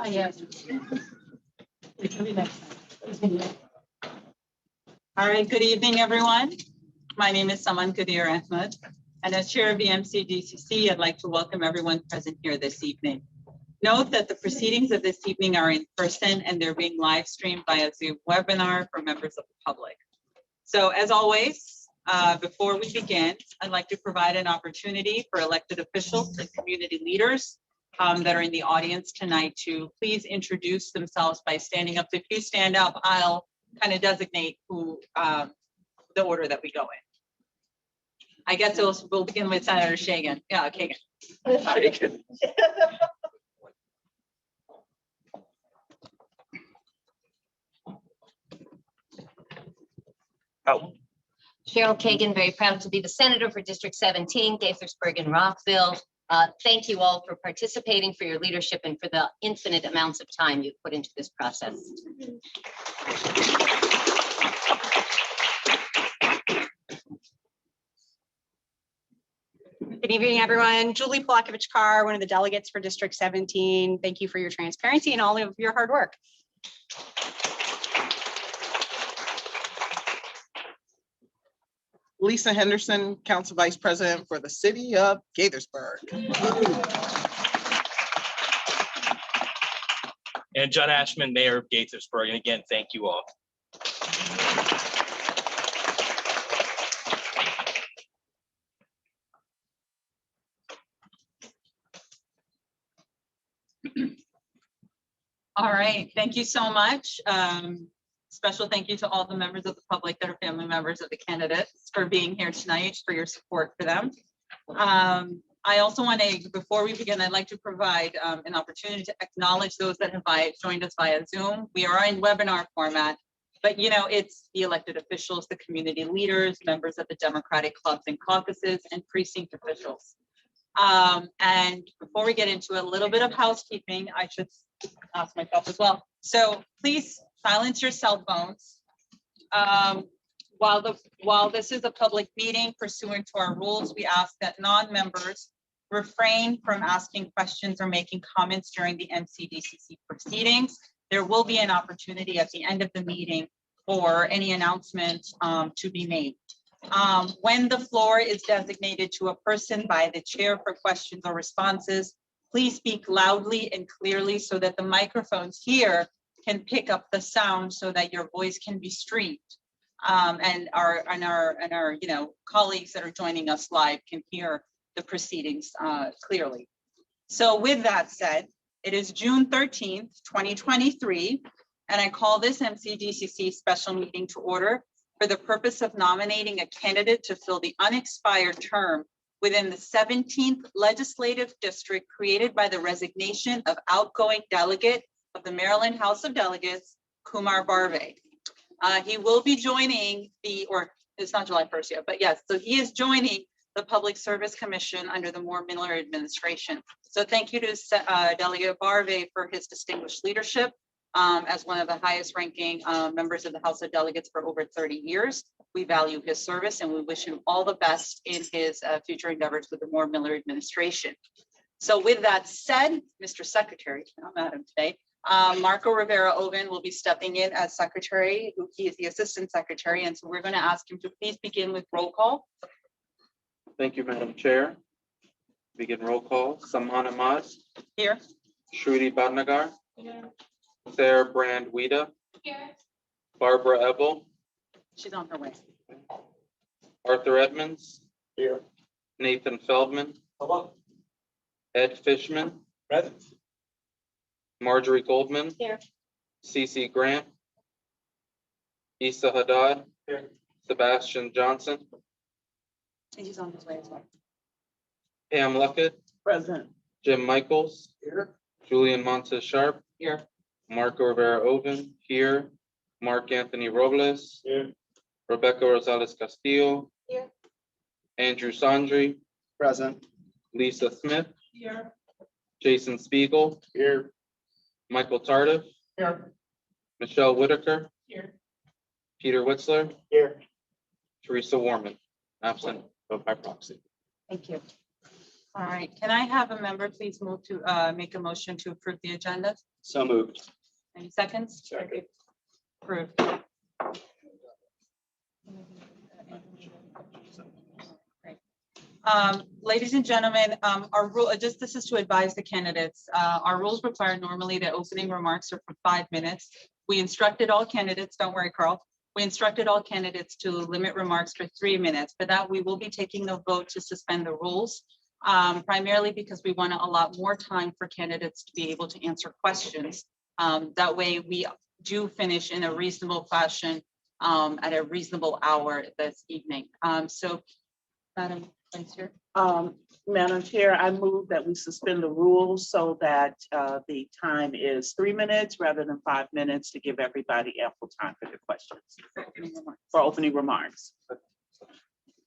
Yes. All right, good evening, everyone. My name is Saman Kadir Ahmed, and as chair of the MCDCC, I'd like to welcome everyone present here this evening. Note that the proceedings of this evening are in person and they're being live streamed via Zoom webinar for members of the public. So as always, before we begin, I'd like to provide an opportunity for elected officials and community leaders that are in the audience tonight to please introduce themselves by standing up. If you stand up, I'll kind of designate who the order that we go in. I guess we'll begin with Senator Shagan. Yeah, Kagan. Shagan. Oh. Cheryl Kagan, very proud to be the senator for District 17, Gaithersburg and Rockville. Thank you all for participating, for your leadership, and for the infinite amounts of time you've put into this process. Good evening, everyone. Julie Polakovich-Carr, one of the delegates for District 17. Thank you for your transparency and all of your hard work. Lisa Henderson, Council Vice President for the City of Gaithersburg. And John Ashman, Mayor of Gaithersburg. And again, thank you all. All right, thank you so much. Special thank you to all the members of the public that are family members of the candidates for being here tonight, for your support for them. I also want to, before we begin, I'd like to provide an opportunity to acknowledge those that have joined us via Zoom. We are in webinar format, but you know, it's the elected officials, the community leaders, members of the Democratic clubs and caucuses, and precinct officials. And before we get into a little bit of housekeeping, I should ask myself as well. So please silence your cell phones. While this is a public meeting pursuant to our rules, we ask that non-members refrain from asking questions or making comments during the MCDCC proceedings. There will be an opportunity at the end of the meeting for any announcements to be made. When the floor is designated to a person by the chair for questions or responses, please speak loudly and clearly so that the microphones here can pick up the sound so that your voice can be streamed. And our colleagues that are joining us live can hear the proceedings clearly. So with that said, it is June 13th, 2023, and I call this MCDCC special meeting to order for the purpose of nominating a candidate to fill the unexpired term within the 17th legislative district created by the resignation of outgoing delegate of the Maryland House of Delegates, Kumar Barve. He will be joining or it's not July 1st yet, but yes, so he is joining the Public Service Commission under the Moore-Miller administration. So thank you to Delegate Barve for his distinguished leadership as one of the highest ranking members of the House of Delegates for over 30 years. We value his service and we wish him all the best in his future endeavors with the Moore-Miller administration. So with that said, Mr. Secretary, not Madam today, Marco Rivera-Oven will be stepping in as secretary. He is the assistant secretary, and so we're going to ask him to please begin with roll call. Thank you, Madam Chair. Begin roll call. Saman Ahmad. Here. Shruti Bhatnagar. Here. Sarah Brand Wida. Here. Barbara Ebel. She's on her way. Arthur Edmonds. Here. Nathan Feldman. Hello. Ed Fishman. Present. Marjorie Goldman. Here. CC Grant. Issa Haddad. Here. Sebastian Johnson. He's on his way as well. Pam Luckett. Present. Jim Michaels. Here. Julian Montes Sharp. Here. Marco Rivera-Oven. Here. Mark Anthony Robles. Here. Rebecca Rosales Castillo. Here. Andrew Sandri. Present. Lisa Smith. Here. Jason Spiegel. Here. Michael Tardif. Here. Michelle Whitaker. Here. Peter Witzler. Here. Teresa Warman, absent, vote by proxy. Thank you. All right, can I have a member please move to make a motion to approve the agenda? So moved. Any seconds? Second. Approved. Ladies and gentlemen, our rule, just this is to advise the candidates. Our rules require normally the opening remarks are for 5 minutes. We instructed all candidates, don't worry, Carl. We instructed all candidates to limit remarks for 3 minutes. For that, we will be taking the vote to suspend the rules, primarily because we want to allot more time for candidates to be able to answer questions. That way we do finish in a reasonable fashion at a reasonable hour this evening. So, Madam Vice Chair. Madam Chair, I move that we suspend the rules so that the time is 3 minutes rather than 5 minutes to give everybody ample time for their questions for opening remarks.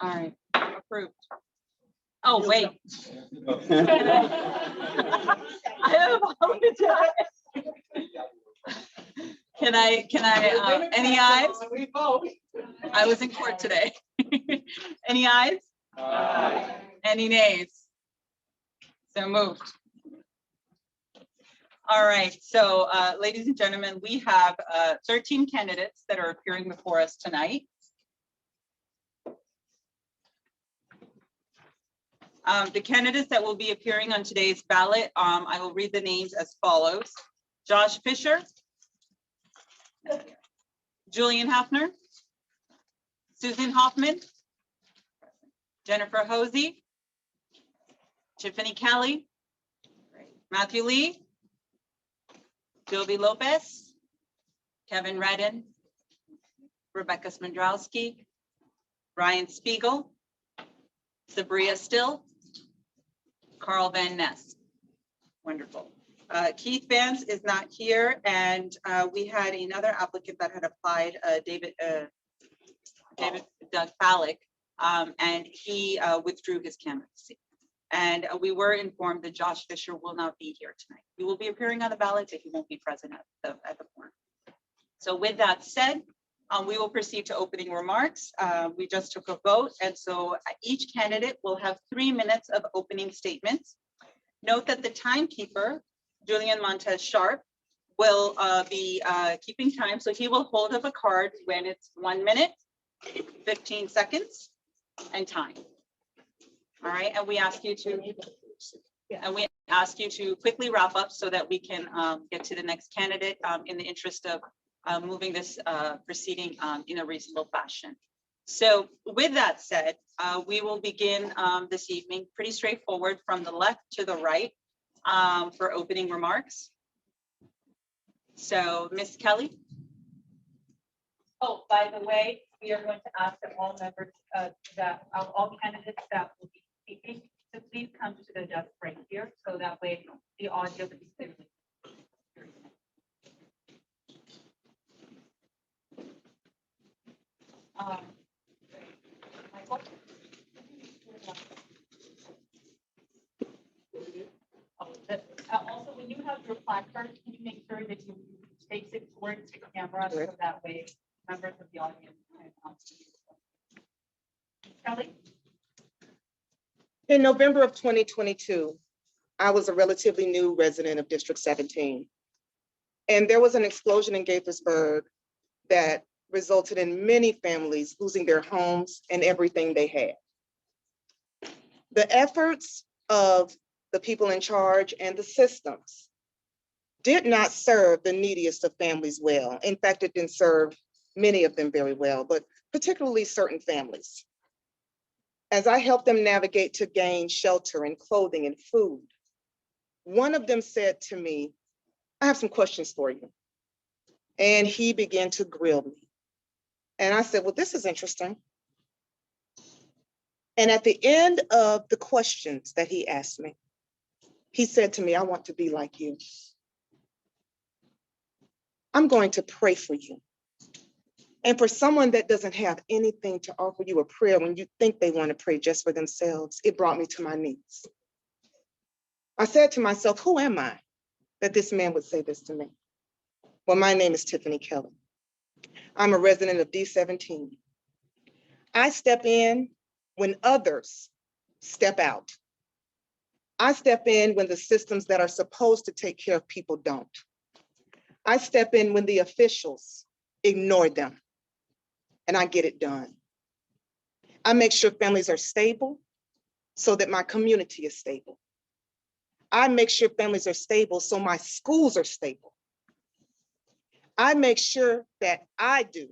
All right, approved. Oh, wait. I apologize. Can I, any ayes? I was in court today. Any ayes? Any nays? So moved. All right, so ladies and gentlemen, we have 13 candidates that are appearing before us tonight. The candidates that will be appearing on today's ballot, I will read the names as follows. Josh Fisher, Julian Hafner, Susan Hoffman, Jennifer Hosey, Tiffany Kelly, Matthew Lee, Joby Lopez, Kevin Redden, Rebecca Smandrowski, Ryan Spiegel, Sabria Still, Carl Van Ness. Wonderful. Keith Vance is not here, and we had another applicant that had applied, David Doug Fallick, and he withdrew his candidacy. And we were informed that Josh Fisher will not be here tonight. He will be appearing on the ballot, but he won't be present at the forum. So with that said, we will proceed to opening remarks. We just took a vote, and so each candidate will have 3 minutes of opening statements. Note that the timekeeper, Julian Montez Sharp, will be keeping time, so he will hold up a card when it's 1 minute, 15 seconds, and time. All right, and we ask you to quickly wrap up so that we can get to the next candidate in the interest of moving this proceeding in a reasonable fashion. So with that said, we will begin this evening pretty straightforward from the left to the right for opening remarks. So Ms. Kelly. Oh, by the way, we are going to ask that all members all candidates that will be speaking to please come to the desk right here, so that way the audio is clearly. Michael? Also, when you have your placard, can you make sure that you face it towards the camera so that way members of the audience can see you. Kelly? In November of 2022, I was a relatively new resident of District 17. And there was an explosion in Gaithersburg that resulted in many families losing their homes and everything they had. The efforts of the people in charge and the systems did not serve the neediest of families well. In fact, it didn't serve many of them very well, but particularly certain families. As I helped them navigate to gain shelter and clothing and food, one of them said to me, "I have some questions for you." And he began to grill me. And I said, "Well, this is interesting." And at the end of the questions that he asked me, he said to me, "I want to be like you. I'm going to pray for you." And for someone that doesn't have anything to offer you a prayer when you think they want to pray just for themselves, it brought me to my knees. I said to myself, who am I that this man would say this to me? Well, my name is Tiffany Kelly. I'm a resident of D17. I step in when others step out. I step in when the systems that are supposed to take care of people don't. I step in when the officials ignore them, and I get it done. I make sure families are stable so that my community is stable. I make sure families are stable so my schools are stable. I make sure that I do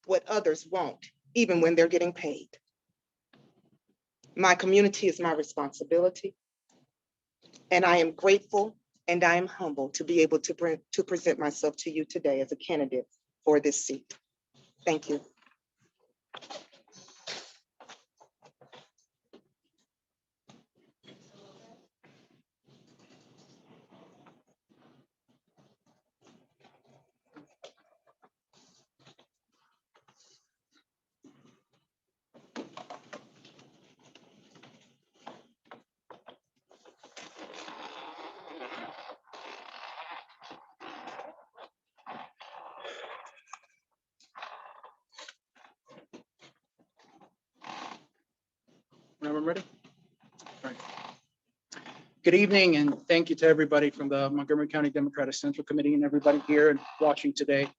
what others won't, even when they're getting paid. My community is my responsibility, and I am grateful and I am humbled to be able to present myself to you today as a candidate for this seat. Thank you. Whenever I'm ready. All right. Good evening, and thank you to everybody from the Montgomery County Democratic Central Committee and everybody here and watching today.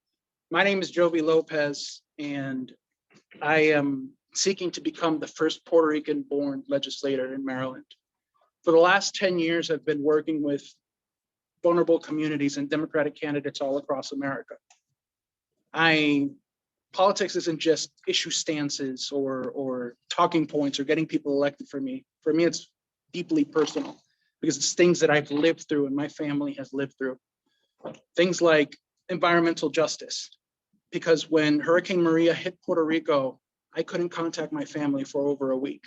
My name is Jovi Lopez, and I am seeking to become the first Puerto Rican-born legislator in Maryland. For the last 10 years, I've been working with vulnerable communities and Democratic candidates all across America. Politics isn't just issue stances or talking points or getting people elected for me. For me, it's deeply personal because it's things that I've lived through and my family has lived through. Things like environmental justice, because when Hurricane Maria hit Puerto Rico, I couldn't contact my family for over a week.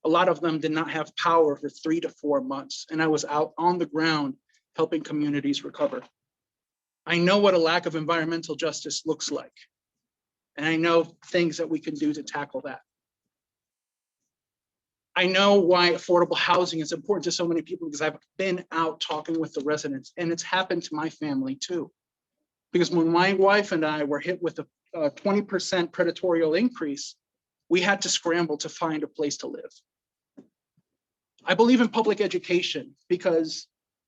A lot of them did not have power for 3 to 4 months, and I was out on the ground helping communities recover. I know what a lack of environmental justice looks like. And I know things that we can do to tackle that. I know why affordable housing is important to so many people because I've been out talking with the residents, and it's happened to my family too. Because when my wife and I were hit with a 20% predatorial increase, we had to scramble to find a place to live. I believe in public education because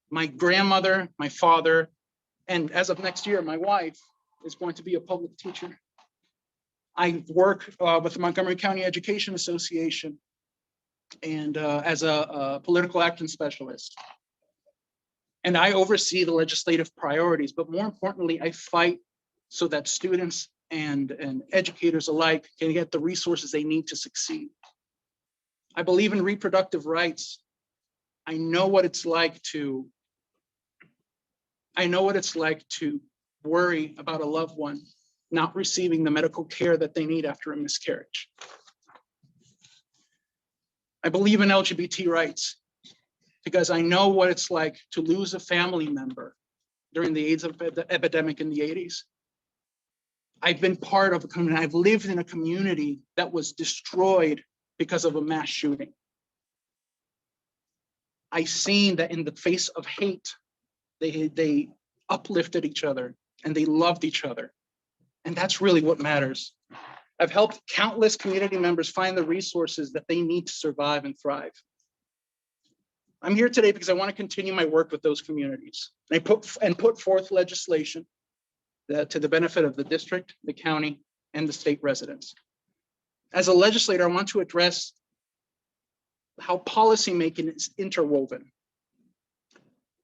my grandmother, my father, and as of next year, my wife is going to be a public teacher. I work with the Montgomery County Education Association and as a political action specialist. And I oversee the legislative priorities, but more importantly, I fight so that students and educators alike can get the resources they need to succeed. I believe in reproductive rights. I know what it's like to worry about a loved one not receiving the medical care that they need after a miscarriage. I believe in LGBT rights because I know what it's like to lose a family member during the AIDS epidemic in the 80s. I've been part of a community, I've lived in a community that was destroyed because of a mass shooting. I've seen that in the face of hate, they uplifted each other and they loved each other. And that's really what matters. I've helped countless community members find the resources that they need to survive and thrive. I'm here today because I want to continue my work with those communities. I put forth legislation to the benefit of the district, the county, and the state residents. As a legislator, I want to address how policymaking is interwoven.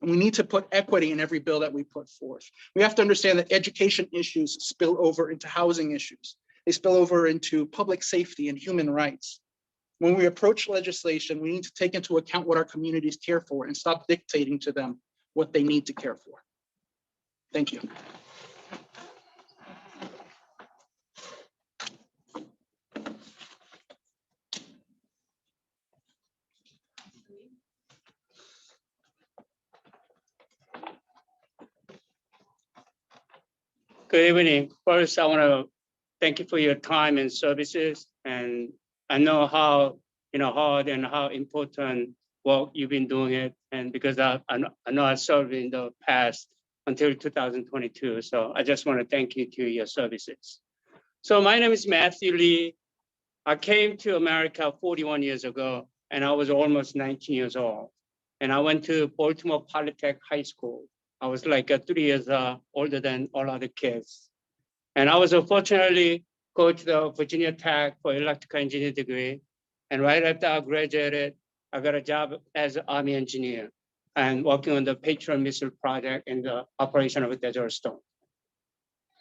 And we need to put equity in every bill that we put forth. We have to understand that education issues spill over into housing issues. They spill over into public safety and human rights. When we approach legislation, we need to take into account what our communities care for and stop dictating to them what they need to care for. Thank you. Good evening. First, I want to thank you for your time and services. And I know how hard and how important work you've been doing it. And because I know I served in the past until 2022. So I just want to thank you to your services. So my name is Matthew Lee. I came to America 41 years ago, and I was almost 19 years old. And I went to Baltimore Polytech High School. I was like 3 years older than all other kids. And I was fortunately go to the Virginia Tech for electrical engineering degree. And right after I graduated, I got a job as an Army engineer and working on the Patriot missile project in the operation of Desert Storm.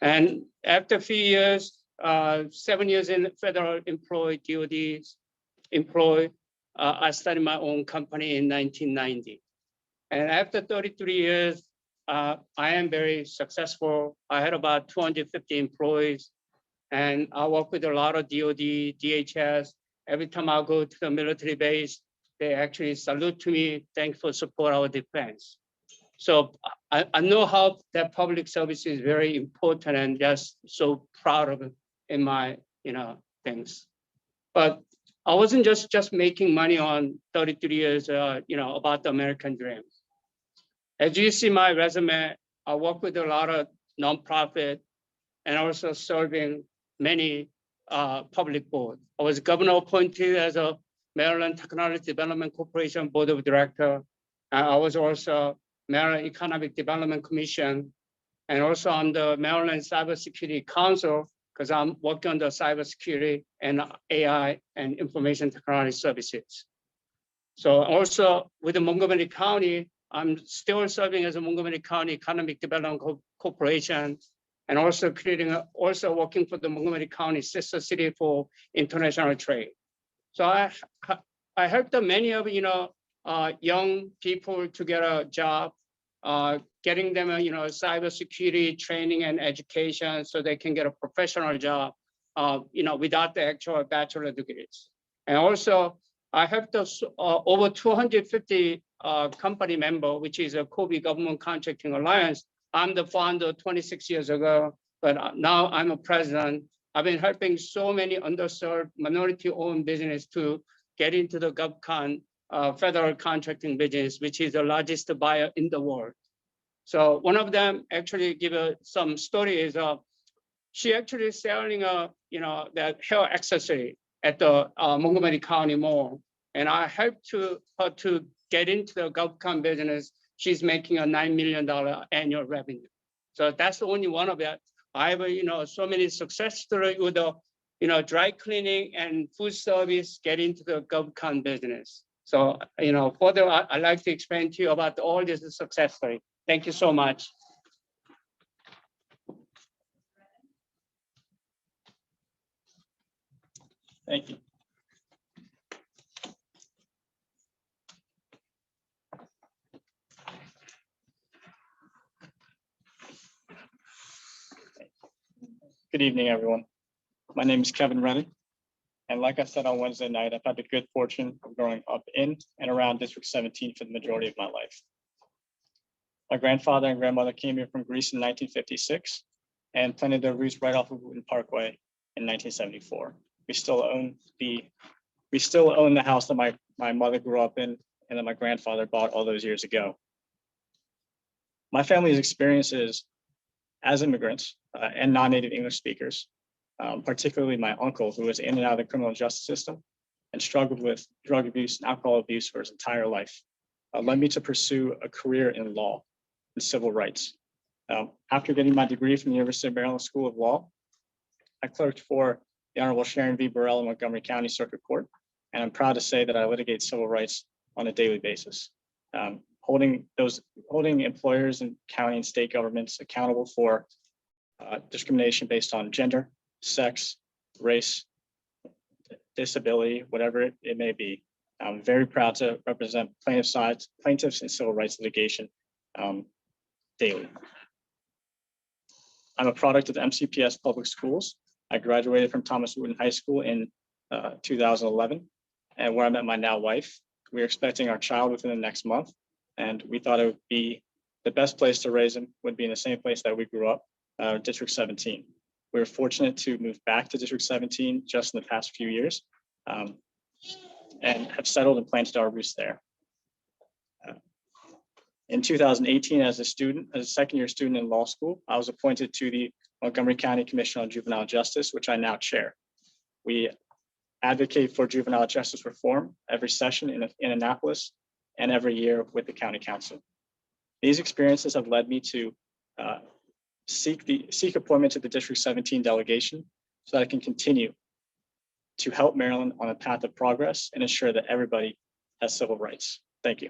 And after a few years, 7 years in federal employed, DoD employed, I started my own company in 1990. And after 33 years, I am very successful. I had about 250 employees, and I work with a lot of DoD, DHS. Every time I go to the military base, they actually salute to me, thanks for support our defense. So I know how that public service is very important and just so proud of it in my things. But I wasn't just making money on 33 years, about the American dream. As you see my resume, I work with a lot of nonprofit and also serving many public boards. I was governor appointed as a Maryland Technology Development Corporation Board of Director. I was also Maryland Economic Development Commission, and also on the Maryland Cybersecurity Council, because I'm working on the cybersecurity and AI and information technology services. So also with the Montgomery County, I'm still serving as a Montgomery County Economic Development Corporation, and also also working for the Montgomery County sister city for international trade. So I helped many of young people to get a job, getting them cybersecurity training and education so they can get a professional job, without the actual bachelor degrees. And also I helped over 250 company member, which is a Kobe Government Contracting Alliance. I'm the founder 26 years ago, but now I'm a president. I've been helping so many underserved minority-owned business to get into the GovCon federal contracting business, which is the largest buyer in the world. So one of them actually give some story is she actually selling that hair accessory at the Montgomery County Mall, and I helped her to get into the GovCon business. She's making a $9 million annual revenue. So that's only one of it. I have so many success stories with the dry cleaning and food service get into the GovCon business. So further, I'd like to explain to you about all this success story. Thank you so much. Thank you. Good evening, everyone. My name is Kevin Reddick. And like I said on Wednesday night, I've had the good fortune of growing up in and around District 17 for the majority of my life. My grandfather and grandmother came here from Greece in 1956 and planted their roots right off of Wooten Parkway in 1974. We still own the house that my mother grew up in and that my grandfather bought all those years ago. My family's experiences as immigrants and non-native English speakers, particularly my uncle, who was in and out of the criminal justice system and struggled with drug abuse and alcohol abuse for his entire life, led me to pursue a career in law and civil rights. After getting my degree from the University of Maryland School of Law, I clerked for the Honorable Sharon V. Burrell in Montgomery County Circuit Court, and I'm proud to say that I litigate civil rights on a daily basis, holding employers and county and state governments accountable for discrimination based on gender, sex, race, disability, whatever it may be. I'm very proud to represent plaintiffs in civil rights litigation daily. I'm a product of the MCPS Public Schools. I graduated from Thomas Wooten High School in 2011, and where I met my now wife. We're expecting our child within the next month, and we thought it would be the best place to raise him would be in the same place that we grew up, District 17. We were fortunate to move back to District 17 just in the past few years, and have settled and planted our roots there. In 2018, as a second-year student in law school, I was appointed to the Montgomery County Commission on Juvenile Justice, which I now chair. We advocate for juvenile justice reform every session in Annapolis and every year with the County Council. These experiences have led me to seek appointment to the District 17 delegation so that I can continue to help Maryland on a path of progress and ensure that everybody has civil rights. Thank you.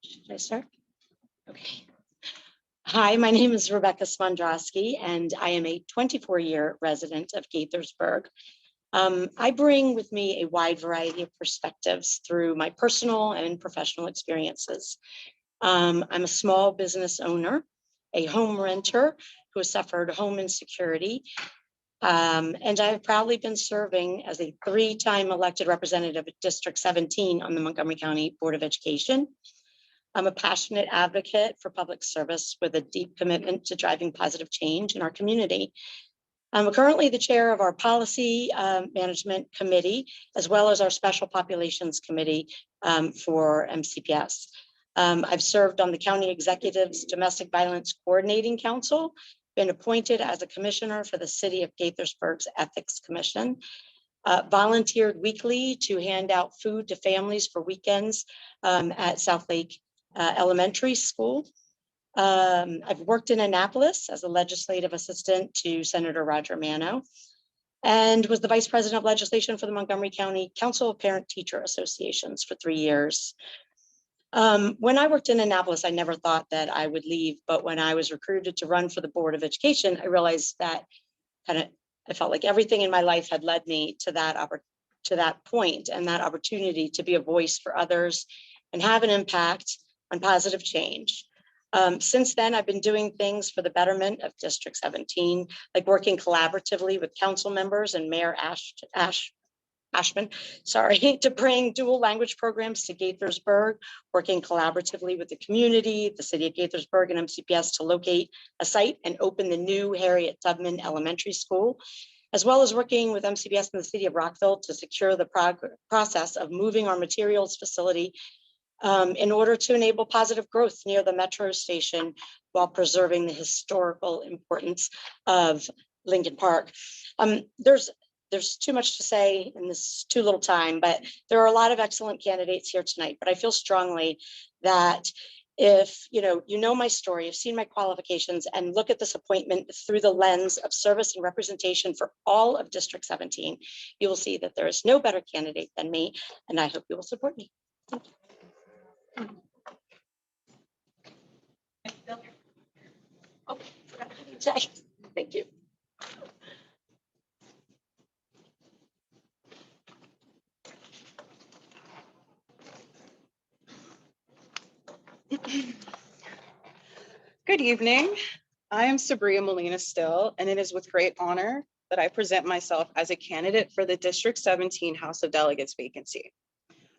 Should I start? Okay. Hi, my name is Rebecca Spondrowski, and I am a 24-year resident of Gaithersburg. I bring with me a wide variety of perspectives through my personal and professional experiences. I'm a small business owner, a home renter who has suffered home insecurity, and I have proudly been serving as a 3-time elected representative at District 17 on the Montgomery County Board of Education. I'm a passionate advocate for public service with a deep commitment to driving positive change in our community. I'm currently the chair of our Policy Management Committee, as well as our Special Populations Committee for MCPS. I've served on the County Executive's Domestic Violence Coordinating Council, been appointed as a commissioner for the City of Gaithersburg's Ethics Commission, volunteered weekly to hand out food to families for weekends at South Lake Elementary School. I've worked in Annapolis as a legislative assistant to Senator Roger Manno and was the vice president of legislation for the Montgomery County Council of Parent Teacher Associations for 3 years. When I worked in Annapolis, I never thought that I would leave, but when I was recruited to run for the Board of Education, I realized that I felt like everything in my life had led me to that point and that opportunity to be a voice for others and have an impact on positive change. Since then, I've been doing things for the betterment of District 17, like working collaboratively with council members and Mayor Ashman, to bring dual language programs to Gaithersburg, working collaboratively with the community, the City of Gaithersburg and MCPS to locate a site and open the new Harriet Tubman Elementary School, as well as working with MCPS and the City of Rockville to secure the process of moving our materials facility in order to enable positive growth near the metro station while preserving the historical importance of Lincoln Park. There's too much to say in this too little time, but there are a lot of excellent candidates here tonight. But I feel strongly that if you know my story, you've seen my qualifications, and look at this appointment through the lens of service and representation for all of District 17, you will see that there is no better candidate than me, and I hope you will support me. Thank you. Oh, forgot to say. Thank you. Good evening. I am Sabria Molina Still, and it is with great honor that I present myself as a candidate for the District 17 House of Delegates vacancy.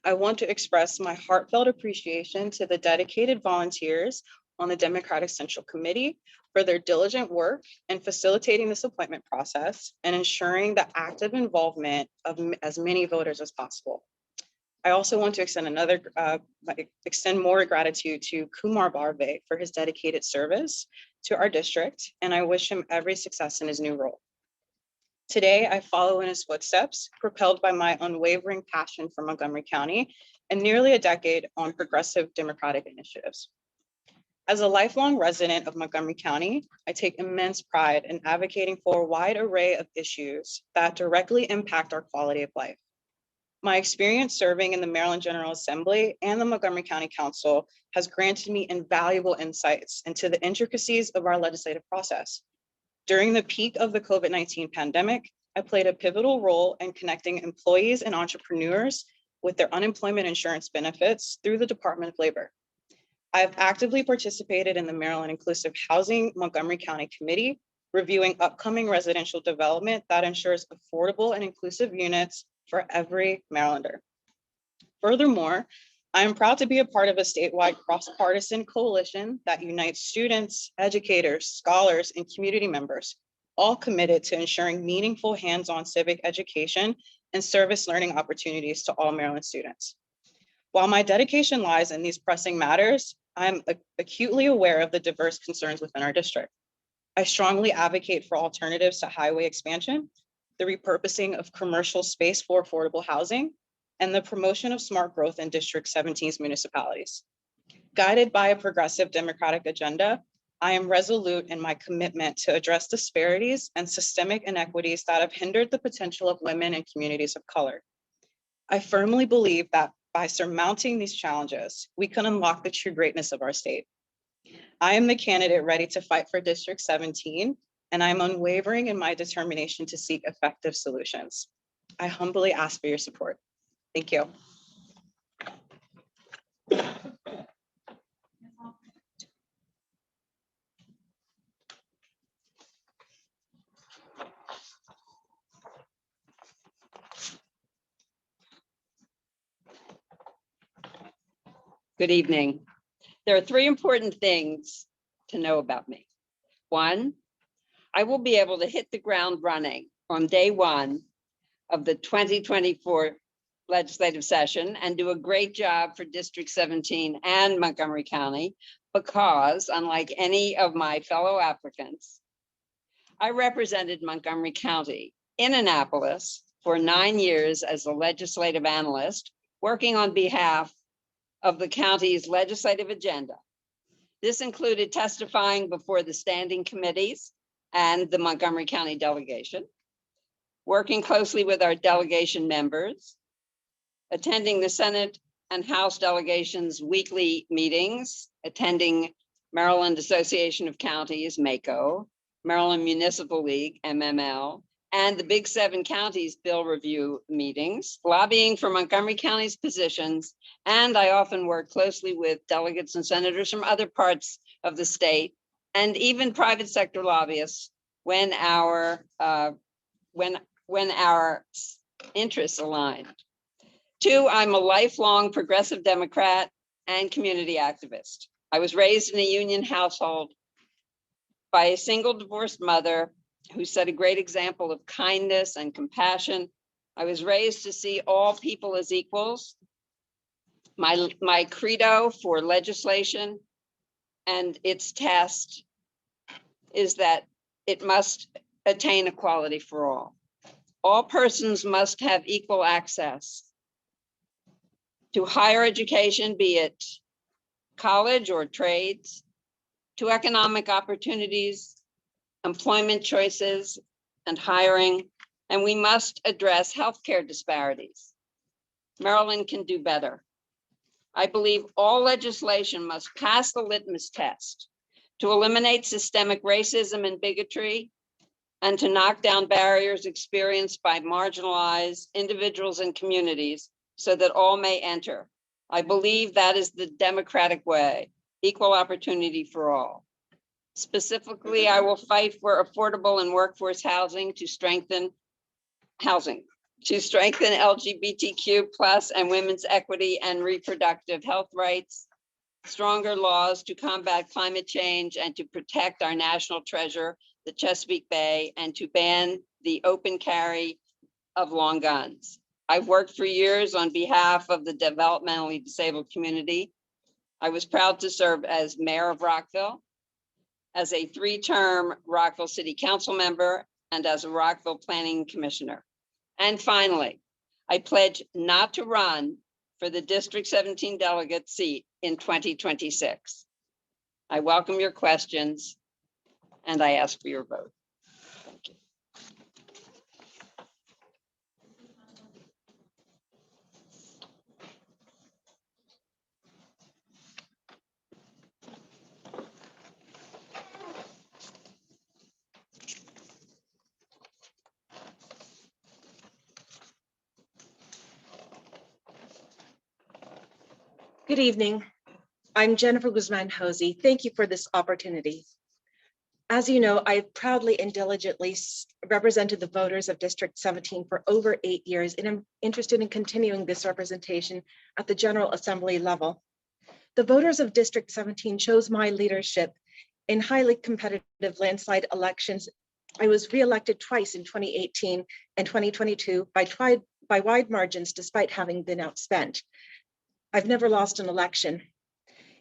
I want to express my heartfelt appreciation to the dedicated volunteers on the Democratic Central Committee for their diligent work in facilitating this appointment process and ensuring the active involvement of as many voters as possible. I also want to extend more gratitude to Kumar Barve for his dedicated service to our district, and I wish him every success in his new role. Today, I follow in his footsteps, propelled by my unwavering passion for Montgomery County and nearly a decade on progressive democratic initiatives. As a lifelong resident of Montgomery County, I take immense pride in advocating for a wide array of issues that directly impact our quality of life. My experience serving in the Maryland General Assembly and the Montgomery County Council has granted me invaluable insights into the intricacies of our legislative process. During the peak of the COVID-19 pandemic, I played a pivotal role in connecting employees and entrepreneurs with their unemployment insurance benefits through the Department of Labor. I have actively participated in the Maryland Inclusive Housing Montgomery County Committee, reviewing upcoming residential development that ensures affordable and inclusive units for every Marylander. Furthermore, I am proud to be a part of a statewide cross-partisan coalition that unites students, educators, scholars, and community members, all committed to ensuring meaningful hands-on civic education and service learning opportunities to all Maryland students. While my dedication lies in these pressing matters, I'm acutely aware of the diverse concerns within our district. I strongly advocate for alternatives to highway expansion, the repurposing of commercial space for affordable housing, and the promotion of smart growth in District 17's municipalities. Guided by a progressive democratic agenda, I am resolute in my commitment to address disparities and systemic inequities that have hindered the potential of women and communities of color. I firmly believe that by surmounting these challenges, we can unlock the true greatness of our state. I am the candidate ready to fight for District 17, and I'm unwavering in my determination to seek effective solutions. I humbly ask for your support. Thank you. Good evening. There are three important things to know about me. One, I will be able to hit the ground running on day one of the 2024 legislative session and do a great job for District 17 and Montgomery County because, unlike any of my fellow applicants, I represented Montgomery County in Annapolis for 9 years as a legislative analyst, working on behalf of the county's legislative agenda. This included testifying before the standing committees and the Montgomery County delegation, working closely with our delegation members, attending the Senate and House delegations' weekly meetings, attending Maryland Association of Counties, MACO, Maryland Municipal League, MML, and the Big 7 counties bill review meetings, lobbying for Montgomery County's positions, and I often work closely with delegates and senators from other parts of the state, and even private sector lobbyists when our interests align. Two, I'm a lifelong progressive Democrat and community activist. I was raised in a union household by a single divorced mother who set a great example of kindness and compassion. I was raised to see all people as equals. My credo for legislation and its test is that it must attain equality for all. All persons must have equal access to higher education, be it college or trades, to economic opportunities, employment choices, and hiring, and we must address healthcare disparities. Maryland can do better. I believe all legislation must pass the litmus test to eliminate systemic racism and bigotry and to knock down barriers experienced by marginalized individuals and communities so that all may enter. I believe that is the democratic way, equal opportunity for all. Specifically, I will fight for affordable and workforce housing to strengthen LGBTQ+ and women's equity and reproductive health rights, stronger laws to combat climate change and to protect our national treasure, the Chesapeake Bay, and to ban the open carry of long guns. I've worked for years on behalf of the developmentally disabled community. I was proud to serve as mayor of Rockville, as a 3-term Rockville City Council member, and as a Rockville Planning Commissioner. And finally, I pledge not to run for the District 17 delegate seat in 2026. I welcome your questions and I ask for your vote. Thank you. Good evening. I'm Jennifer Guzman Hosey. Thank you for this opportunity. As you know, I proudly and diligently represented the voters of District 17 for over 8 years, and I'm interested in continuing this representation at the General Assembly level. The voters of District 17 chose my leadership in highly competitive landslide elections. I was reelected twice in 2018 and 2022 by wide margins, despite having been outspent. I've never lost an election.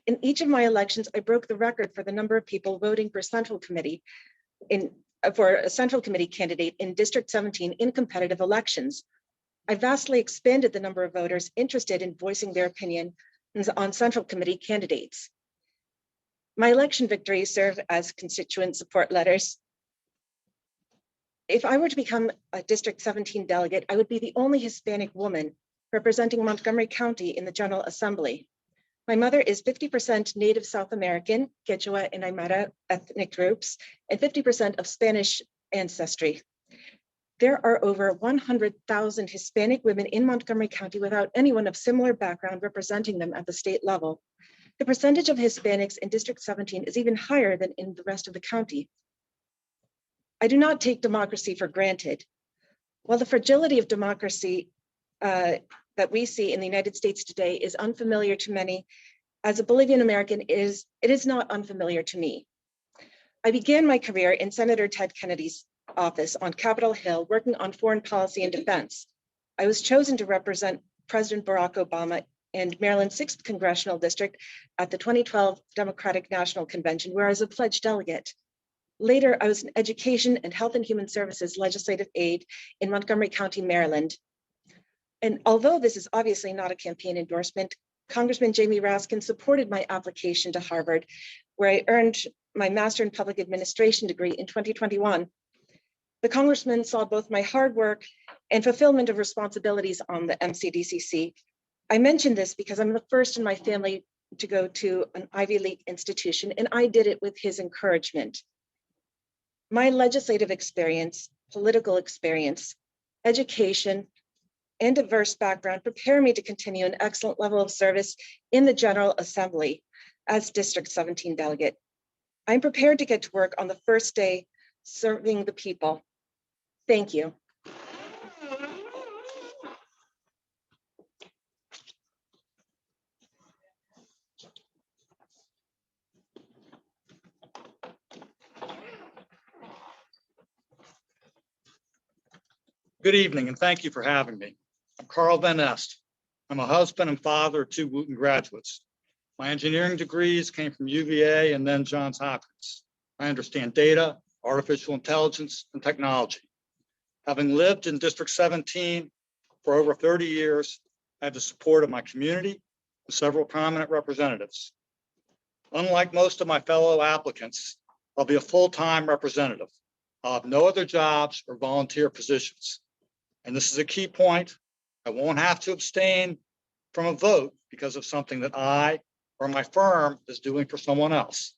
In each of my elections, I broke the record for the number of people voting for a central committee candidate in District 17 in competitive elections. I vastly expanded the number of voters interested in voicing their opinion on central committee candidates. My election victories serve as constituent support letters. If I were to become a District 17 delegate, I would be the only Hispanic woman representing Montgomery County in the General Assembly. My mother is 50% Native South American, Quechua and Aymara ethnic groups, and 50% of Spanish ancestry. There are over 100,000 Hispanic women in Montgomery County without anyone of similar background representing them at the state level. The percentage of Hispanics in District 17 is even higher than in the rest of the county. I do not take democracy for granted. While the fragility of democracy that we see in the United States today is unfamiliar to many, as a Bolivian American, it is not unfamiliar to me. I began my career in Senator Ted Kennedy's office on Capitol Hill, working on foreign policy and defense. I was chosen to represent President Barack Obama and Maryland's 6th Congressional District at the 2012 Democratic National Convention, where I was a pledged delegate. Later, I was an Education and Health and Human Services legislative aide in Montgomery County, Maryland. And although this is obviously not a campaign endorsement, Congressman Jamie Raskin supported my application to Harvard, where I earned my Master in Public Administration degree in 2021. The Congressman saw both my hard work and fulfillment of responsibilities on the MCDCC. I mention this because I'm the first in my family to go to an Ivy League institution, and I did it with his encouragement. My legislative experience, political experience, education, and diverse background prepare me to continue an excellent level of service in the General Assembly as District 17 delegate. I'm prepared to get to work on the first day serving the people. Thank you. Good evening, and thank you for having me. I'm Carl Van Est. I'm a husband and father of 2 Wooten graduates. My engineering degrees came from UVA and then Johns Hopkins. I understand data, artificial intelligence, and technology. Having lived in District 17 for over 30 years, I have the support of my community and several prominent representatives. Unlike most of my fellow applicants, I'll be a full-time representative. I'll have no other jobs or volunteer positions. And this is a key point. I won't have to abstain from a vote because of something that I or my firm is doing for someone else.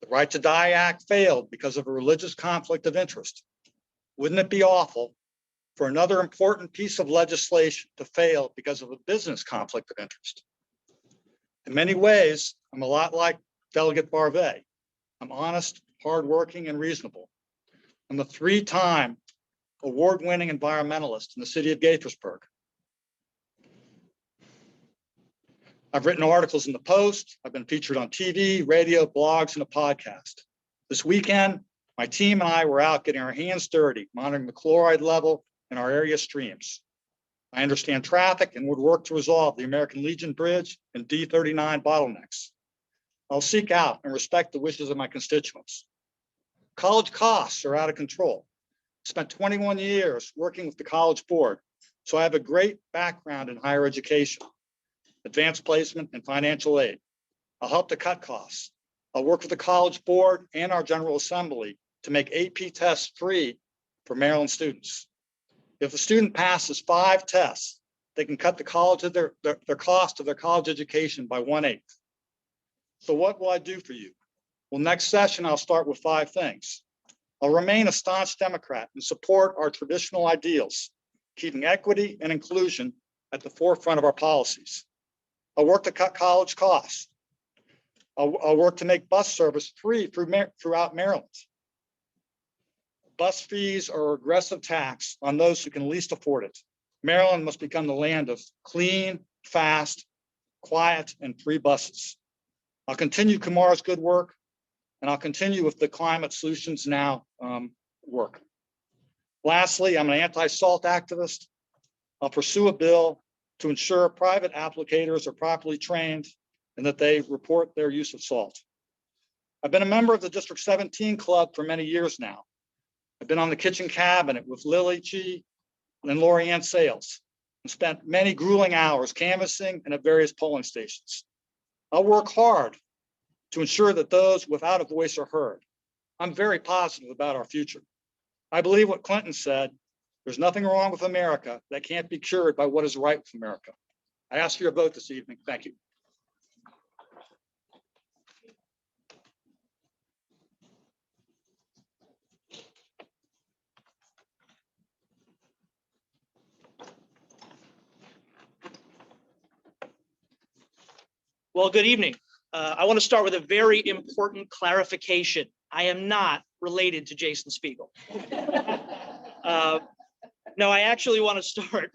The Right to Die Act failed because of a religious conflict of interest. Wouldn't it be awful for another important piece of legislation to fail because of a business conflict of interest? In many ways, I'm a lot like Delegate Barvet. I'm honest, hardworking, and reasonable. I'm a 3-time award-winning environmentalist in the city of Gaithersburg. I've written articles in the Post. I've been featured on TV, radio, blogs, and a podcast. This weekend, my team and I were out getting our hands dirty, monitoring the chloride level in our area streams. I understand traffic and would work to resolve the American Legion Bridge and D39 bottlenecks. I'll seek out and respect the wishes of my constituents. College costs are out of control. I spent 21 years working with the College Board, so I have a great background in higher education, advanced placement, and financial aid. I'll help to cut costs. I'll work with the College Board and our General Assembly to make AP tests free for Maryland students. If a student passes 5 tests, they can cut the cost of their cost of their college education by 1/8. So what will I do for you? Well, next session, I'll start with 5 things. I'll remain a staunch Democrat and support our traditional ideals, keeping equity and inclusion at the forefront of our policies. I'll work to cut college costs. I'll work to make bus service free throughout Maryland. Bus fees are a regressive tax on those who can least afford it. Maryland must become the land of clean, fast, quiet, and free buses. I'll continue Kumar's good work, and I'll continue with the Climate Solutions Now work. Lastly, I'm an anti-salt activist. I'll pursue a bill to ensure private applicators are properly trained and that they report their use of salt. I've been a member of the District 17 Club for many years now. I've been on the kitchen cabinet with Lily Chi and Lori Ann Sales and spent many grueling hours canvassing and at various polling stations. I'll work hard to ensure that those without a voice are heard. I'm very positive about our future. I believe what Clinton said, there's nothing wrong with America that can't be cured by what is right with America. I ask for your vote this evening. Thank you. Well, good evening. I want to start with a very important clarification. I am not related to Jason Spiegel. No, I actually want to start.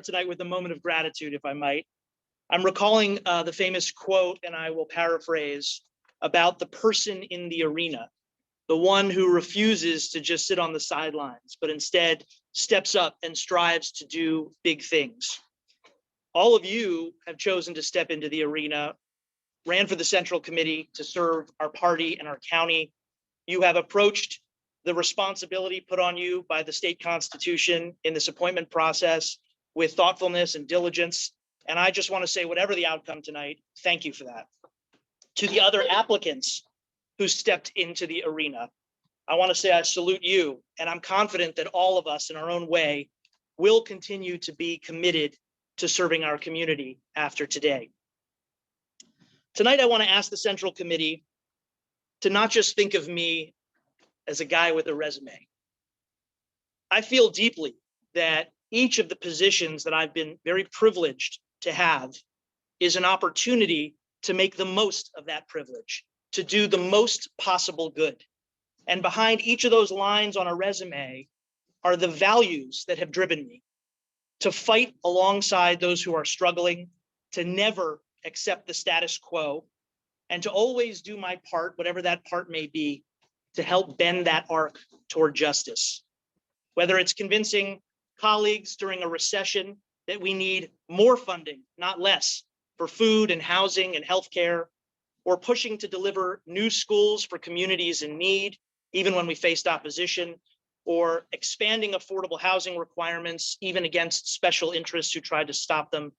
Tonight with a moment of gratitude, if I might. I'm recalling the famous quote, and I will paraphrase, about the person in the arena, the one who refuses to just sit on the sidelines, but instead steps up and strives to do big things. All of you have chosen to step into the arena, ran for the Central Committee to serve our party and our county. You have approached the responsibility put on you by the state constitution in this appointment process with thoughtfulness and diligence. And I just want to say, whatever the outcome tonight, thank you for that. To the other applicants who stepped into the arena, I want to say I salute you, and I'm confident that all of us in our own way will continue to be committed to serving our community after today. Tonight, I want to ask the Central Committee to not just think of me as a guy with a resume. I feel deeply that each of the positions that I've been very privileged to have is an opportunity to make the most of that privilege, to do the most possible good. And behind each of those lines on a resume are the values that have driven me to fight alongside those who are struggling, to never accept the status quo, and to always do my part, whatever that part may be, to help bend that arc toward justice. Whether it's convincing colleagues during a recession that we need more funding, not less, for food and housing and healthcare, or pushing to deliver new schools for communities in need, even when we faced opposition, or expanding affordable housing requirements, even against special interests who tried to stop them,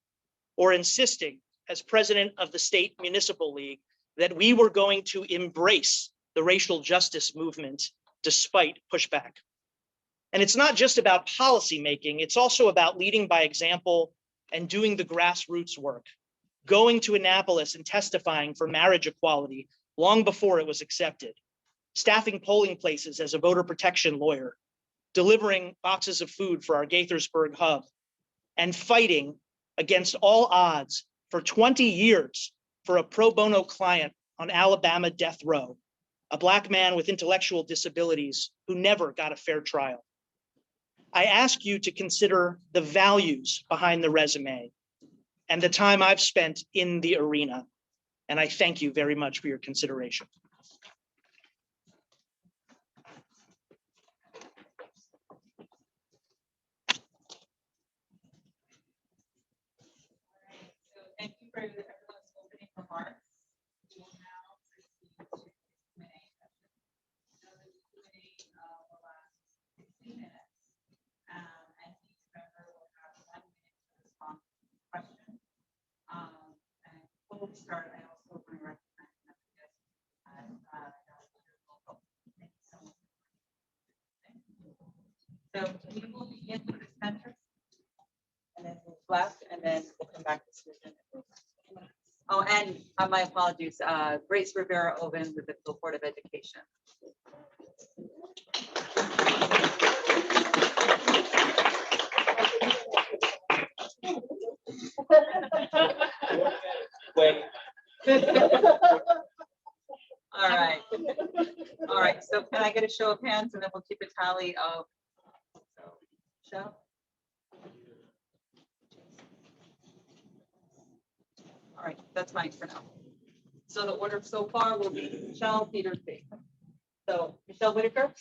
or insisting, as president of the State Municipal League, that we were going to embrace the racial justice movement despite pushback. And it's not just about policy making, it's also about leading by example and doing the grassroots work, going to Annapolis and testifying for marriage equality long before it was accepted, staffing polling places as a voter protection lawyer, delivering boxes of food for our Gaithersburg hub, and fighting against all odds for 20 years for a pro bono client on Alabama death row, a Black man with intellectual disabilities who never got a fair trial. I ask you to consider the values behind the resume and the time I've spent in the arena, and I thank you very much for your consideration. Thank you for everyone's opening remarks. We will now proceed to the Q&A session. The Q&A will last 60 minutes, and each member will have 1 minute to respond to the question. And before we start, I also want to recognize that the guests and thank you so much. So we will begin with the center, and then move left, and then we'll come back to Susan. Oh, and my apologies, Grace Rivera Oven with the Board of Education. Wait. All right. All right, so can I get a show of hands and then we'll keep a tally of. Show. All right, that's fine for now. So the order so far will be Michelle, Peter, B. So Michelle Whitaker.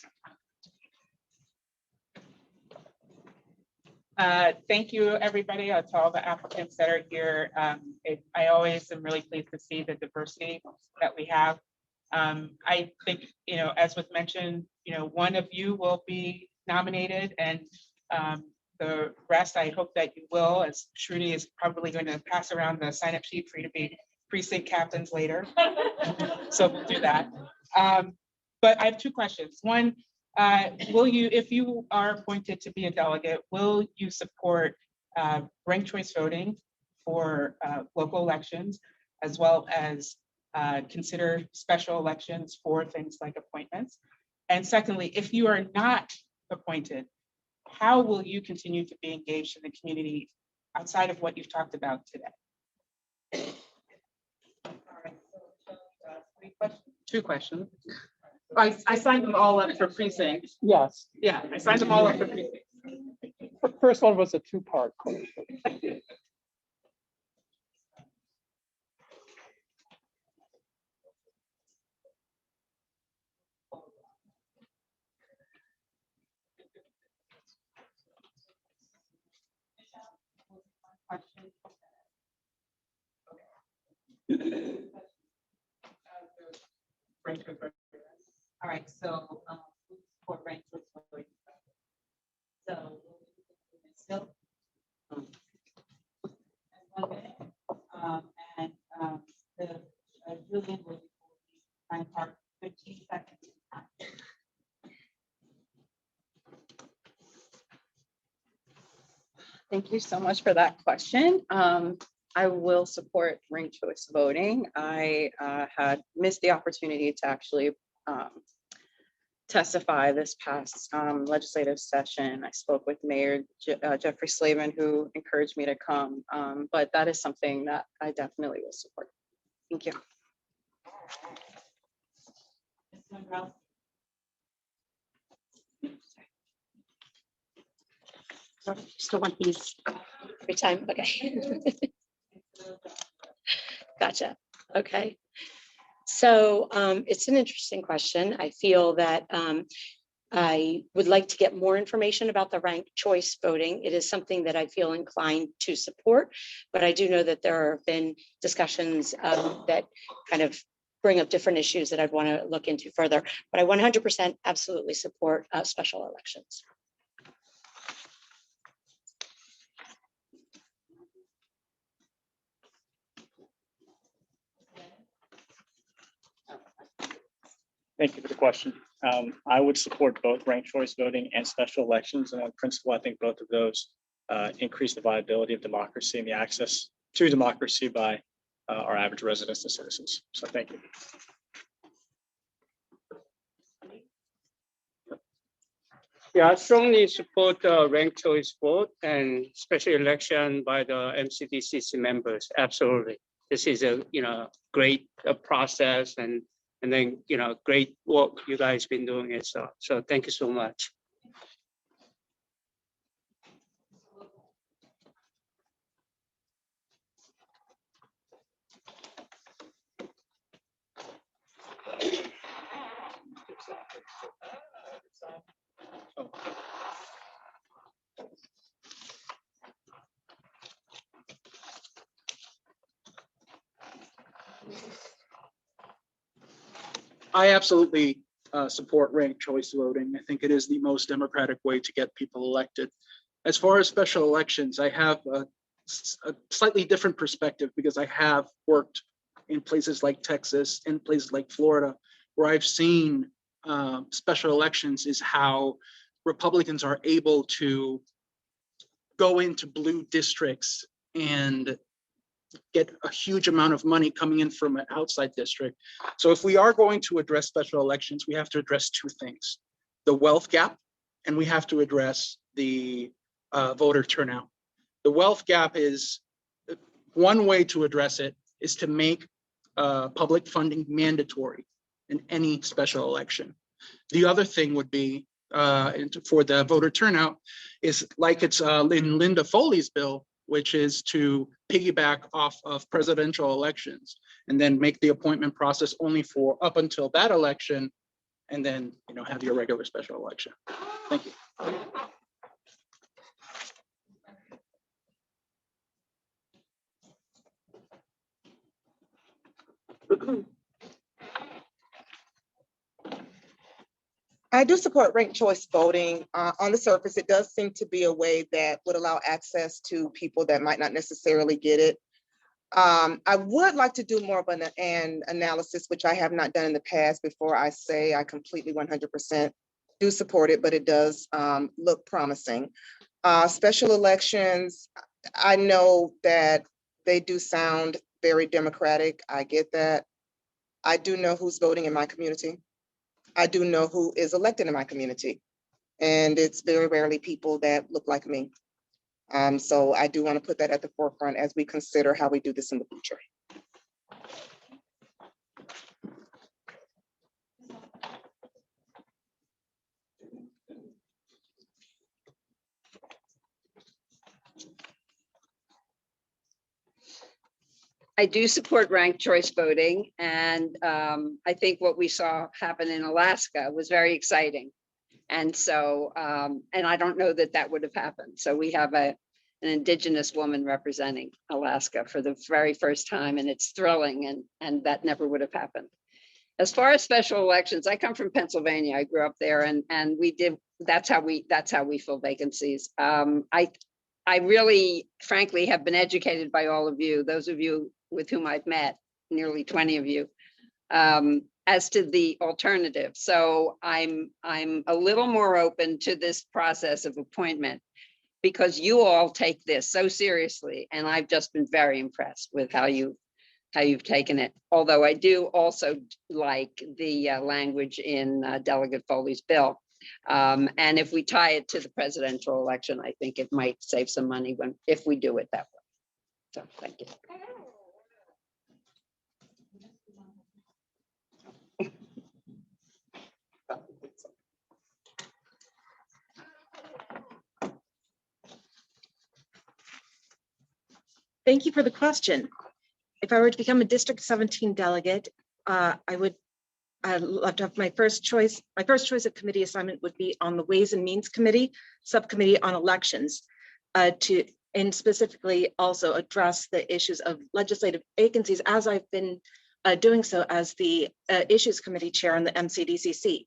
Thank you, everybody, to all the applicants that are here. I always am really pleased to see the diversity that we have. I think, as was mentioned, one of you will be nominated, and the rest, I hope that you will, as Trudy is probably going to pass around the sign-up sheet for you to be precinct captains later. So we'll do that. But I have two questions. One, will you, if you are appointed to be a delegate, will you support ranked choice voting for local elections, as well as consider special elections for things like appointments? And secondly, if you are not appointed, how will you continue to be engaged in the community outside of what you've talked about today? Two questions. I signed them all up for precinct. Yes. Yeah, I signed them all up for precinct. First one was a two-part question. All right, so for ranked choice voting. So still. And the Julian will be time part 15 seconds. Thank you so much for that question. I will support ranked choice voting. I had missed the opportunity to actually testify this past legislative session. I spoke with Mayor Jeffrey Slavin, who encouraged me to come, but that is something that I definitely will support. Thank you. Still want these every time, okay. Gotcha, okay. So it's an interesting question. I feel that I would like to get more information about the ranked choice voting. It is something that I feel inclined to support, but I do know that there have been discussions that kind of bring up different issues that I'd want to look into further, but I 100% absolutely support special elections. Thank you for the question. I would support both ranked choice voting and special elections. And on principle, I think both of those increase the viability of democracy and the access to democracy by our average residents and citizens. So thank you. Yeah, I strongly support the ranked choice vote and special election by the MCDCC members. Absolutely. This is a great process and then great work you guys been doing it. So thank you so much. I absolutely support ranked choice voting. I think it is the most democratic way to get people elected. As far as special elections, I have a slightly different perspective because I have worked in places like Texas, in places like Florida, where I've seen special elections is how Republicans are able to go into blue districts and get a huge amount of money coming in from an outside district. So if we are going to address special elections, we have to address two things: the wealth gap, and we have to address the voter turnout. The wealth gap is one way to address it is to make public funding mandatory. in any special election. The other thing would be for the voter turnout is like it's in Linda Foley's bill, which is to piggyback off of presidential elections and then make the appointment process only for up until that election, and then have your regular special election. Thank you. I do support ranked choice voting. On the surface, it does seem to be a way that would allow access to people that might not necessarily get it. I would like to do more of an analysis, which I have not done in the past, before I say I completely 100% do support it, but it does look promising. Special elections, I know that they do sound very democratic. I get that. I do know who's voting in my community. I do know who is elected in my community. And it's very rarely people that look like me. So I do want to put that at the forefront as we consider how we do this in the future. I do support ranked choice voting, and I think what we saw happen in Alaska was very exciting. And so, and I don't know that that would have happened. So we have an Indigenous woman representing Alaska for the very first time, and it's thrilling, and that never would have happened. As far as special elections, I come from Pennsylvania. I grew up there, and we did. That's how we fill vacancies. I really, frankly, have been educated by all of you, those of you with whom I've met, nearly 20 of you, as to the alternative. So I'm a little more open to this process of appointment because you all take this so seriously, and I've just been very impressed with how you've taken it. Although I do also like the language in Delegate Foley's bill. And if we tie it to the presidential election, I think it might save some money if we do it that way. So thank you. Thank you for the question. If I were to become a District 17 delegate, I'd love to have my first choice. My first choice of committee assignment would be on the Ways and Means Committee, Subcommittee on Elections, and specifically also address the issues of legislative vacancies, as I've been doing so as the Issues Committee Chair on the MCDCC.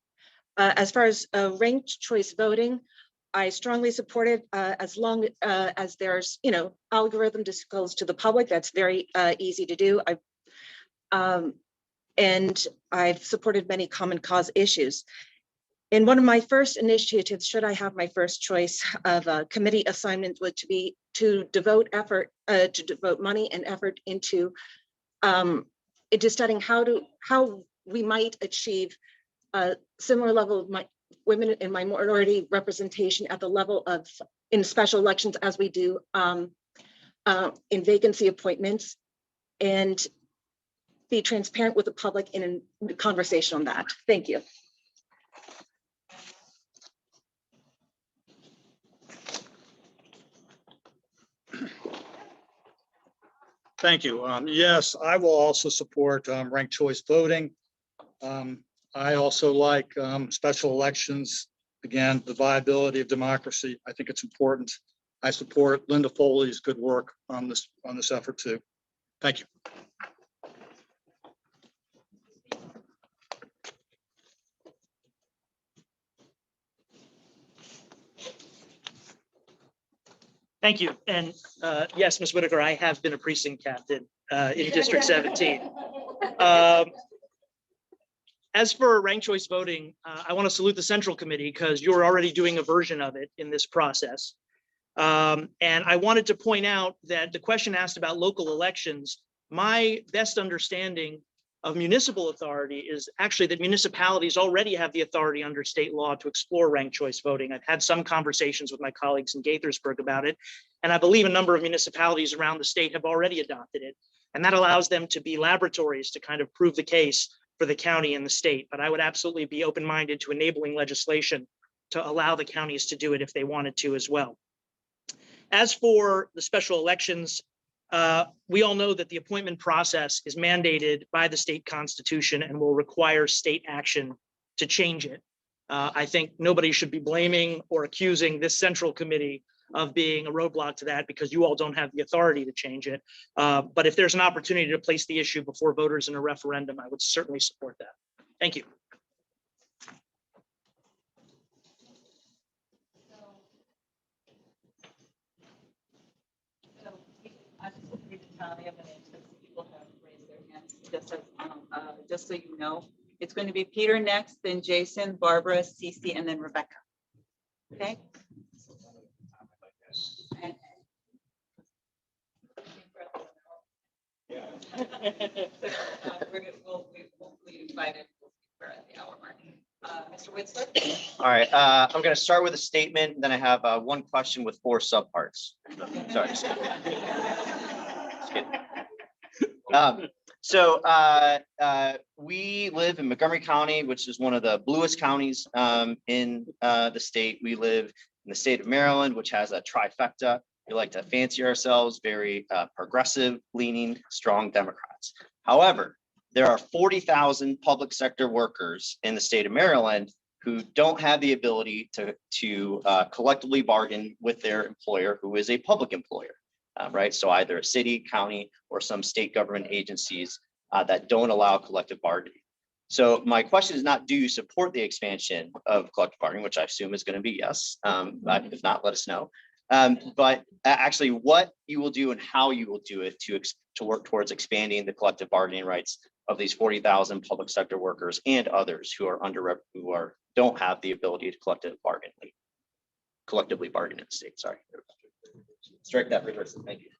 As far as ranked choice voting, I strongly support it as long as there's, algorithm disclosed to the public. That's very easy to do. And I've supported many common cause issues. And one of my first initiatives, should I have my first choice of committee assignment, would be to devote money and effort into studying how we might achieve a similar level of women and minority representation at the level of in special elections as we do in vacancy appointments, and be transparent with the public in a conversation on that. Thank you. Thank you. Yes, I will also support ranked choice voting. I also like special elections. Again, the viability of democracy. I think it's important. I support Linda Foley's good work on this effort too. Thank you. Thank you. And yes, Ms. Whitaker, I have been a precinct captain in District 17. As for ranked choice voting, I want to salute the Central Committee because you're already doing a version of it in this process. And I wanted to point out that the question asked about local elections, my best understanding of municipal authority is actually that municipalities already have the authority under state law to explore ranked choice voting. I've had some conversations with my colleagues in Gaithersburg about it, and I believe a number of municipalities around the state have already adopted it. And that allows them to be laboratories to kind of prove the case for the county and the state, but I would absolutely be open-minded to enabling legislation to allow the counties to do it if they wanted to as well. As for the special elections, we all know that the appointment process is mandated by the state constitution and will require state action to change it. I think nobody should be blaming or accusing this central committee of being a roadblock to that because you all don't have the authority to change it. But if there's an opportunity to place the issue before voters in a referendum, I would certainly support that. Thank you. I just want to read the tally of the names because people have raised their hands. Just so you know, it's going to be Peter next, then Jason, Barbara, Cece, and then Rebecca. Okay. We'll be invited. We're at the hour mark. Mr. Whitson. All right, I'm going to start with a statement, then I have one question with 4 subparts. Sorry. Just kidding. We live in Montgomery County, which is one of the bluest counties in the state. We live in the state of Maryland, which has a trifecta. We like to fancy ourselves very progressive, leaning, strong Democrats. However, there are 40,000 public sector workers in the state of Maryland who don't have the ability to collectively bargain with their employer, who is a public employer, right? So either a city, county, or some state government agencies that don't allow collective bargaining. So my question is not, do you support the expansion of collective bargaining, which I assume is going to be yes. If not, let us know. But actually what you will do and how you will do it to work towards expanding the collective bargaining rights of these 40,000 public sector workers and others who are don't have the ability to collectively bargain in the state. Sorry. Strike that reverse. Thank you.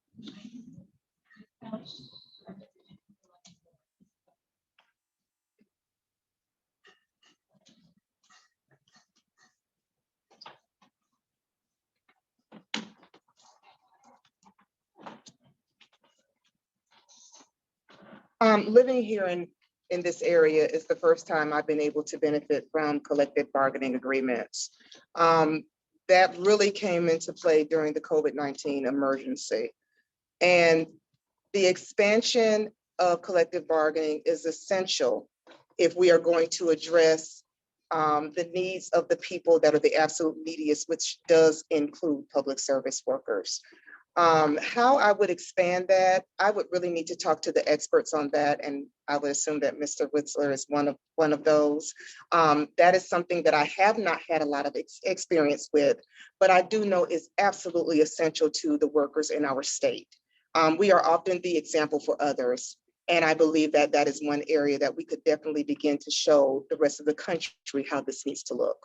Living here in this area is the first time I've been able to benefit from collective bargaining agreements. That really came into play during the COVID-19 emergency. And the expansion of collective bargaining is essential if we are going to address the needs of the people that are the absolute neediest, which does include public service workers. How I would expand that, I would really need to talk to the experts on that, and I would assume that Mr. Witzler is one of those. That is something that I have not had a lot of experience with, but I do know is absolutely essential to the workers in our state. We are often the example for others, and I believe that that is one area that we could definitely begin to show the rest of the country how this needs to look.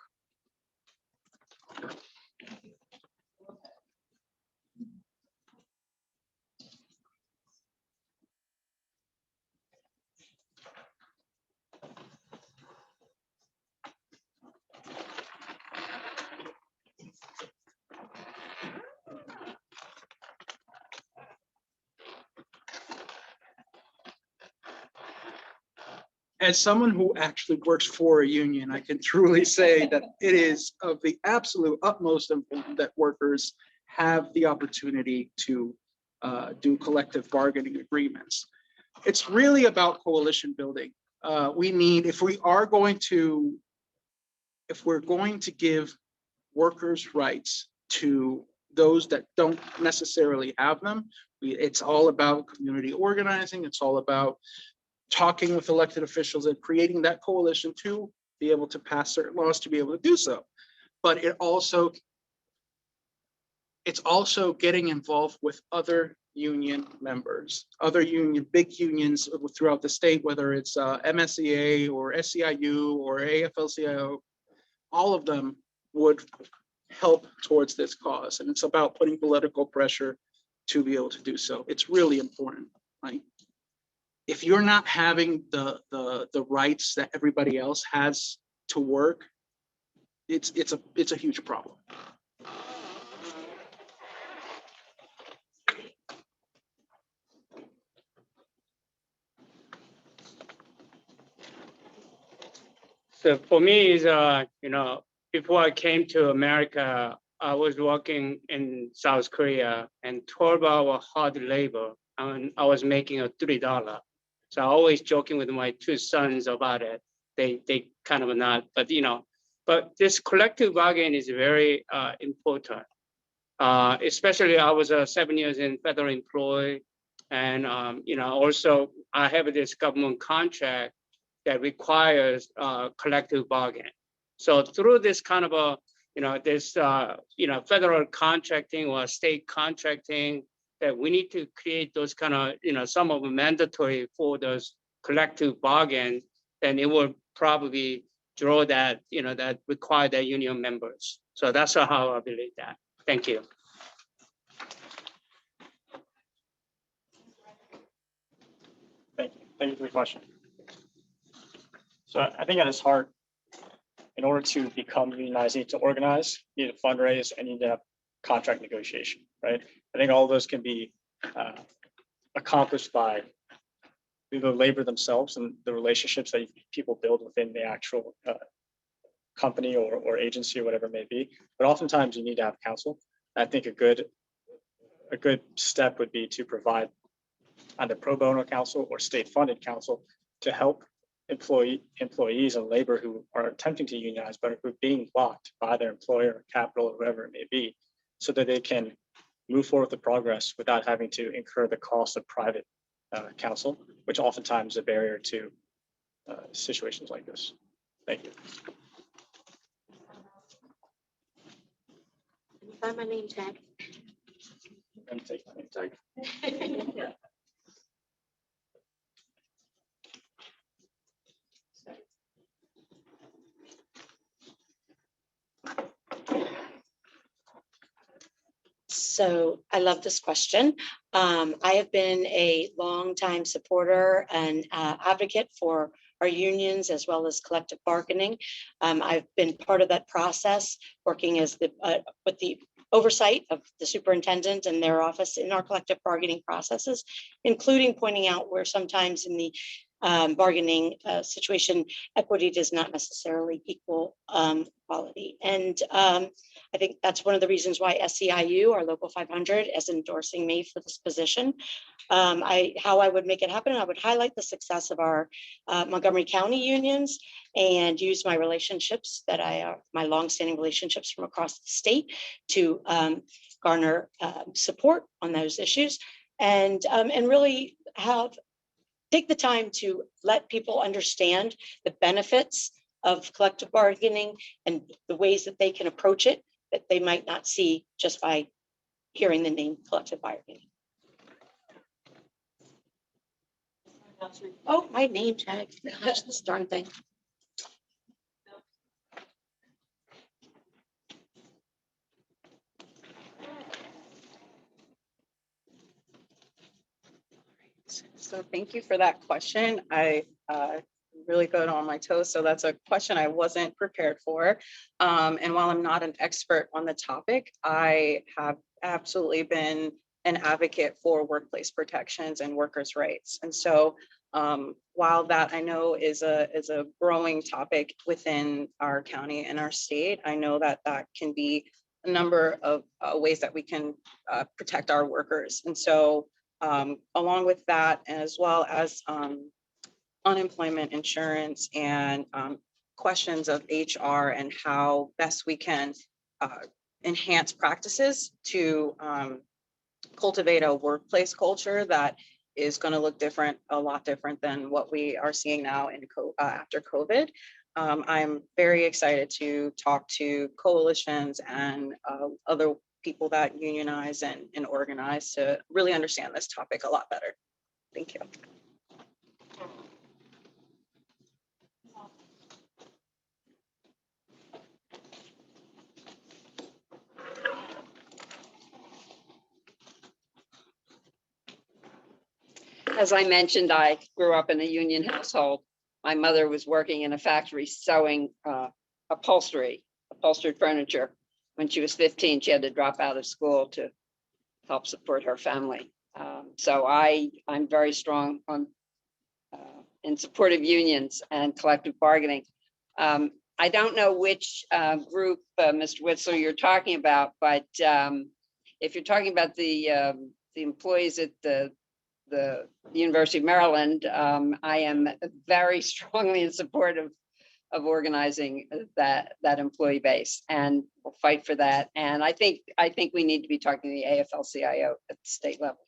As someone who actually works for a union, I can truly say that it is of the absolute utmost importance that workers have the opportunity to do collective bargaining agreements. It's really about coalition building. If we're going to give workers' rights to those that don't necessarily have them, it's all about community organizing. It's all about talking with elected officials and creating that coalition to be able to pass certain laws to be able to do so. But it's also getting involved with other union members, big unions throughout the state, whether it's MSEA or SEIU or AFL-CIO, all of them would help towards this cause. And it's about putting political pressure to be able to do so. It's really important. Like, if you're not having the rights that everybody else has to work, it's a huge problem. So for me is, before I came to America, I was working in South Korea and 12-hour hard labor, and I was making a $3. So I always joking with my two sons about it. They kind of not, but this collective bargain is very important. Especially I was 7 years in federal employee, and also I have this government contract that requires collective bargain. So through this kind of a, federal contracting or state contracting, that we need to create those kind of, some of them mandatory for those collective bargain, then it will probably draw that, that require the union members. So that's how I believe that. Thank you. Thank you for the question. So I think at its heart, in order to become unionized, you need to organize, you need to fundraise, and you need to have contract negotiation, right? I think all of those can be accomplished by the labor themselves and the relationships that people build within the actual company or agency or whatever it may be. But oftentimes you need to have counsel. I think a good step would be to provide either pro bono counsel or state funded counsel to help employees and labor who are attempting to unionize but who are being blocked by their employer, capital, or whoever it may be, so that they can move forward with the progress without having to incur the cost of private counsel, which oftentimes is a barrier to situations like this. Thank you. Find my name tag. I'm gonna take my name tag. So I love this question. I have been a longtime supporter and advocate for our unions as well as collective bargaining. I've been part of that process, working as with the oversight of the superintendent and their office in our collective bargaining processes, including pointing out where sometimes in the bargaining situation, equity does not necessarily equal quality. And I think that's one of the reasons why SEIU, our local 500, is endorsing me for this position. How I would make it happen, I would highlight the success of our Montgomery County unions and use my relationships my longstanding relationships from across the state to garner support on those issues and really take the time to let people understand the benefits of collective bargaining and the ways that they can approach it that they might not see just by hearing the name collective bargaining. Oh, my name tag. Touch this darn thing. So thank you for that question. I really good on my toes. So that's a question I wasn't prepared for. And while I'm not an expert on the topic, I have absolutely been an advocate for workplace protections and workers' rights. And so while that I know is a growing topic within our county and our state, I know that can be a number of ways that we can protect our workers. And so along with that, as well as unemployment insurance and questions of HR and how best we can enhance practices to cultivate a workplace culture that is going to look a lot different than what we are seeing now after COVID. I'm very excited to talk to coalitions and other people that unionize and organize to really understand this topic a lot better. Thank you. As I mentioned, I grew up in a union household. My mother was working in a factory sewing upholstered furniture. When she was 15, she had to drop out of school to help support her family. So I'm very strong in support of unions and collective bargaining. I don't know which group, Mr. Whitzel, you're talking about, but if you're talking about the employees at the University of Maryland, I am very strongly in support of organizing that employee base, and we'll fight for that. And I think we need to be talking to the AFL-CIO at the state level.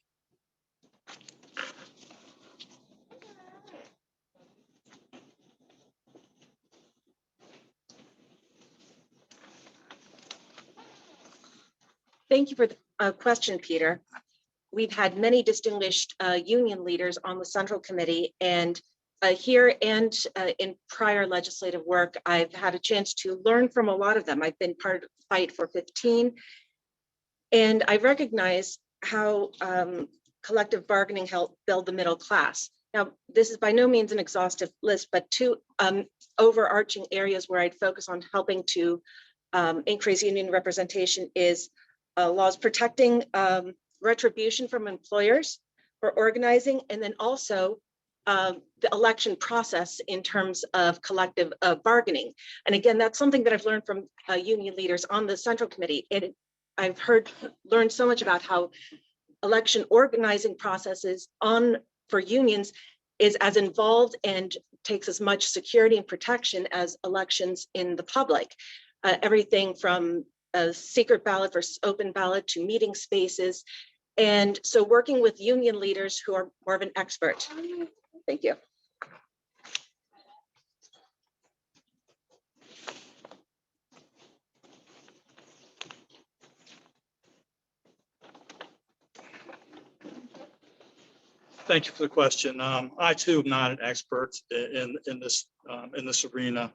Thank you for the question, Peter. We've had many distinguished union leaders on the Central Committee, and here and in prior legislative work, I've had a chance to learn from a lot of them. I've been part of the fight for 15, and I recognize how collective bargaining helped build the middle class. Now, this is by no means an exhaustive list, but two overarching areas where I'd focus on helping to increase union representation is laws protecting retribution from employers for organizing, and then also the election process in terms of collective bargaining. And again, that's something that I've learned from union leaders on the Central Committee. And I've learned so much about how election organizing processes for unions is as involved and takes as much security and protection as elections in the public. Everything from a secret ballot versus open ballot to meeting spaces. And so working with union leaders who are more of an expert. Thank you. Thank you for the question. I too am not an expert in this arena.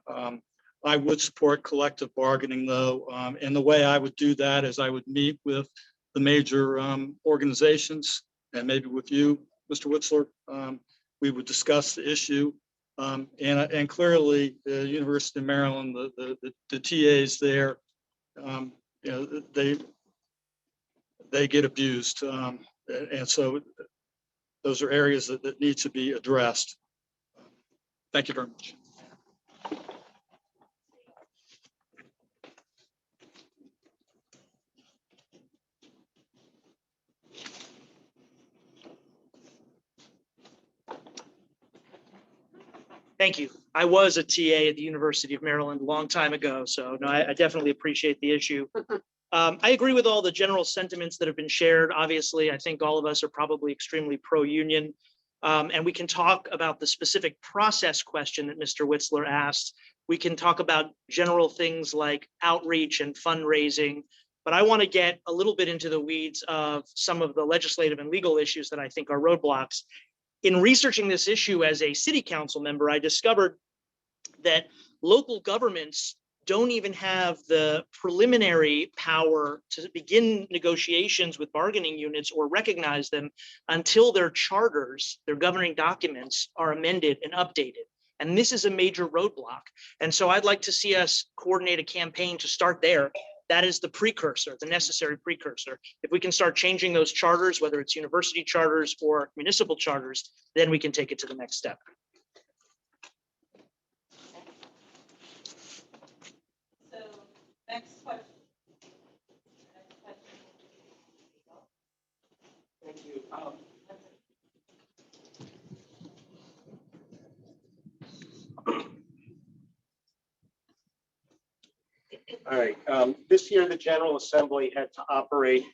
I would support collective bargaining though, and the way I would do that is I would meet with the major organizations and maybe with you, Mr. Whitzel. We would discuss the issue, and clearly the University of Maryland, the TAs there, you know, they get abused, and so those are areas that need to be addressed. Thank you very much. Thank you. I was a TA at the University of Maryland a long time ago, so no, I definitely appreciate the issue. I agree with all the general sentiments that have been shared. Obviously, I think all of us are probably extremely pro-union, and we can talk about the specific process question that Mr. Whitzel asked. We can talk about general things like outreach and fundraising, but I want to get a little bit into the weeds of some of the legislative and legal issues that I think are roadblocks. In researching this issue as a city council member, I discovered that local governments don't even have the preliminary power to begin negotiations with bargaining units or recognize them until their charters, their governing documents, are amended and updated. And this is a major roadblock. And so I'd like to see us coordinate a campaign to start there. That is the precursor, the necessary precursor. If we can start changing those charters, whether it's university charters or municipal charters, then we can take it to the next step. So next question. Thank you. All right, this year the General Assembly had to operate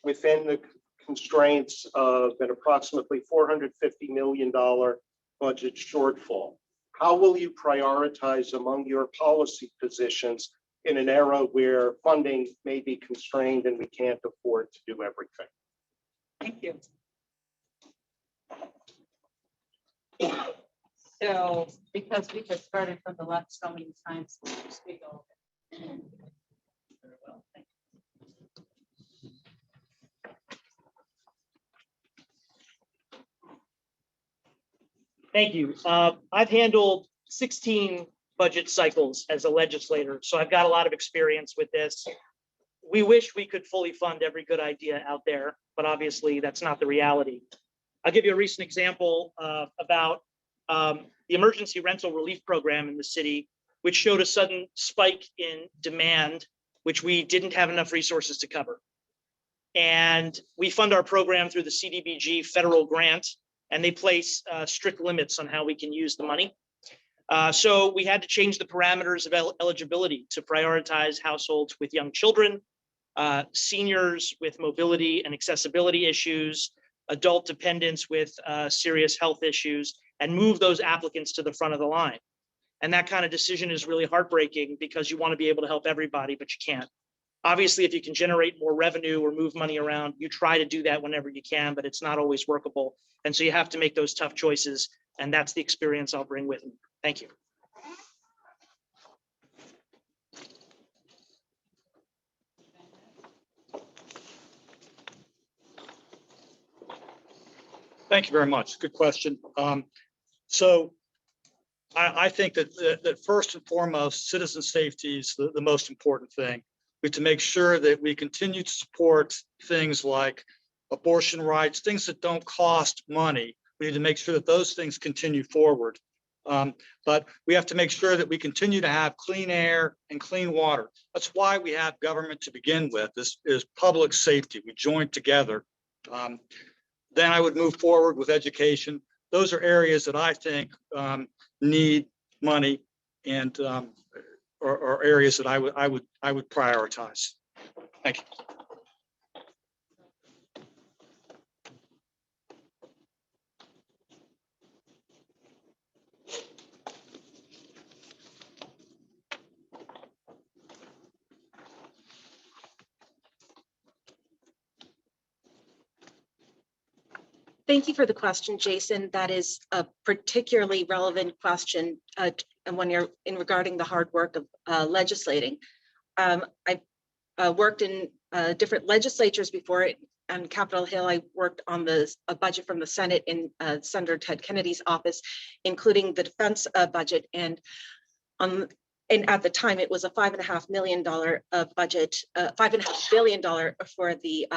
within the constraints of an approximately $450 million budget shortfall. How will you prioritize among your policy positions in an era where funding may be constrained and we can't afford to do everything? Thank you. So, because we have started from the left so many times, we'll just speak over it. Very well, thank you. Thank you. I've handled 16 budget cycles as a legislator, so I've got a lot of experience with this. We wish we could fully fund every good idea out there, but obviously that's not the reality. I'll give you a recent example about the emergency rental relief program in the city. which showed a sudden spike in demand, which we didn't have enough resources to cover. And we fund our program through the CDBG federal grant, and they place strict limits on how we can use the money. So we had to change the parameters of eligibility to prioritize households with young children, seniors with mobility and accessibility issues, adult dependents with serious health issues, and move those applicants to the front of the line. And that kind of decision is really heartbreaking because you want to be able to help everybody, but you can't. Obviously, if you can generate more revenue or move money around, you try to do that whenever you can, but it's not always workable. And so you have to make those tough choices. And that's the experience I'll bring with me. Thank you. Thank you very much. Good question. So I think that first and foremost, citizen safety is the most important thing. We have to make sure that we continue to support things like abortion rights, things that don't cost money. We need to make sure that those things continue forward. But we have to make sure that we continue to have clean air and clean water. That's why we have government to begin with. This is public safety. We join together. Then I would move forward with education. Those are areas that I think need money and are areas that I would prioritize. Thank you. Thank you for the question, Jason. That is a particularly relevant question and when you're regarding the hard work of legislating. I've worked in different legislatures before. On Capitol Hill, I worked on a budget from the Senate in Senator Ted Kennedy's office, including the defense budget. And at the time, it was a $5.5 million budget, $5.5 billion for the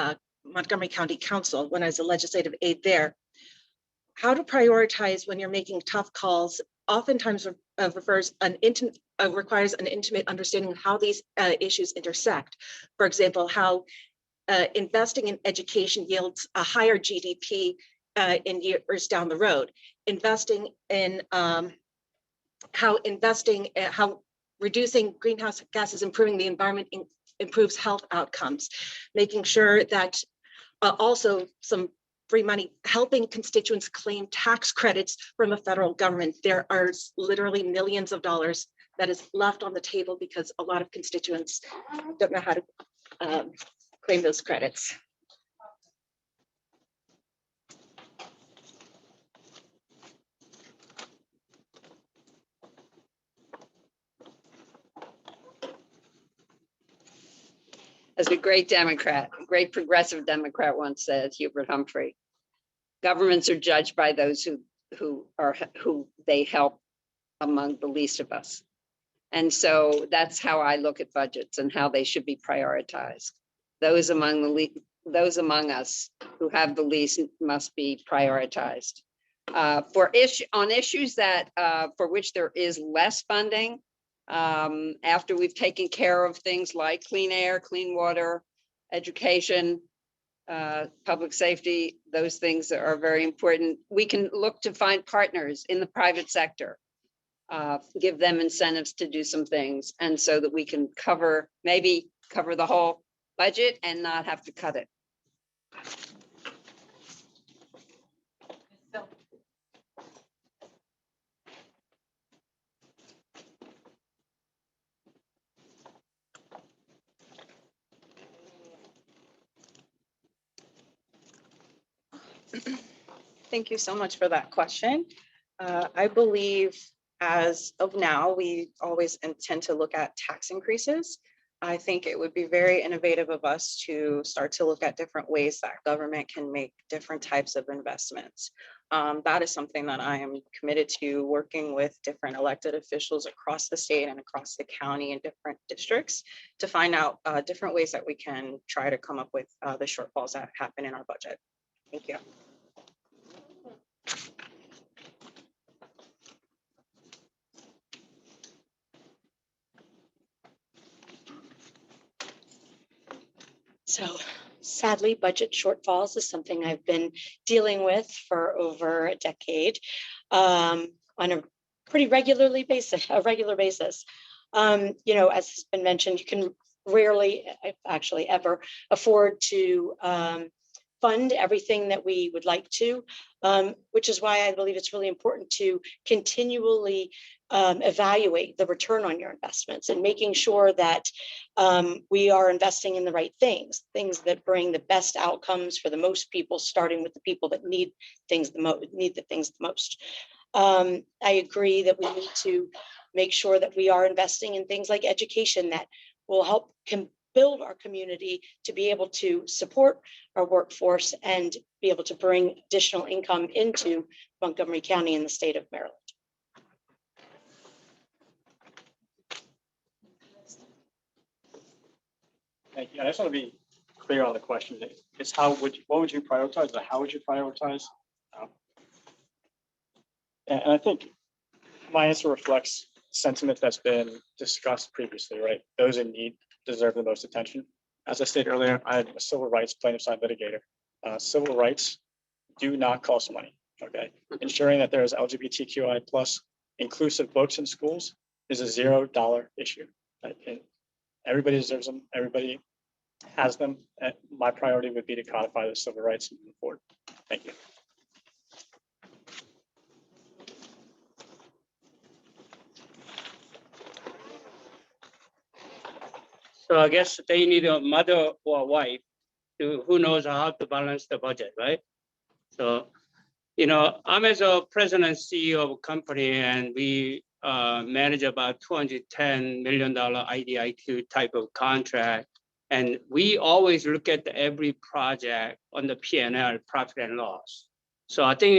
Montgomery County Council when I was a legislative aide there. How to prioritize when you're making tough calls oftentimes requires an intimate understanding of how these issues intersect. For example, how investing in education yields a higher GDP in years down the road. Investing in how reducing greenhouse gases, improving the environment, improves health outcomes. Making sure that also some free money, helping constituents claim tax credits from the federal government. There are literally millions of dollars that is left on the table because a lot of constituents don't know how to claim those credits. As a great Democrat, a great progressive Democrat once said, Hubert Humphrey, governments are judged by those who they help among the least of us. And so that's how I look at budgets and how they should be prioritized. Those among us who have the least must be prioritized. On issues that for which there is less funding, after we've taken care of things like clean air, clean water, education, public safety, those things are very important. We can look to find partners in the private sector, give them incentives to do some things, and so that we can maybe cover the whole budget and not have to cut it. Thank you so much for that question. I believe as of now, we always intend to look at tax increases. I think it would be very innovative of us to start to look at different ways that government can make different types of investments. That is something that I am committed to, working with different elected officials across the state and across the county and different districts to find out different ways that we can try to come up with the shortfalls that happen in our budget. Thank you. So sadly, budget shortfalls is something I've been dealing with for over a decade on a pretty regular basis. As has been mentioned, you can rarely, if actually ever, afford to fund everything that we would like to, which is why I believe it's really important to continually evaluate the return on your investments and making sure that we are investing in the right things that bring the best outcomes for the most people, starting with the people that need the things the most. I agree that we need to make sure that we are investing in things like education that will help build our community to be able to support our workforce and be able to bring additional income into Montgomery County and the state of Maryland. Thank you. I just want to be clear on the question. It's what would you prioritize or how would you prioritize? And I think my answer reflects sentiment that's been discussed previously, right? Those in need deserve the most attention. As I stated earlier, I'm a civil rights plaintiff side litigator. Civil rights do not cost money, okay? Ensuring that there is LGBTQI plus inclusive books in schools is a $0 issue. And everybody deserves them, everybody has them. And my priority would be to codify the civil rights moving forward. Thank you. So I guess they need a mother or a wife who knows how to balance the budget, right? So, I'm as a president and CEO of a company, and we manage about $210 million IDIQ type of contract. And we always look at every project on the P&L, profit and loss. So I think,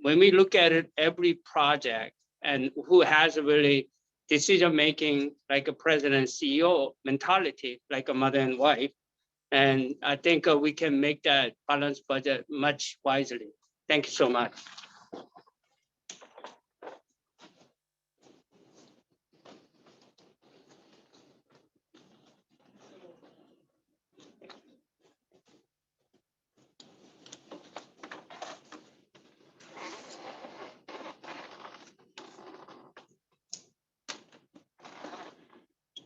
when we look at it, every project and who has a really decision-making like a president CEO mentality, like a mother and wife. And I think we can make that balanced budget much wisely. Thank you so much.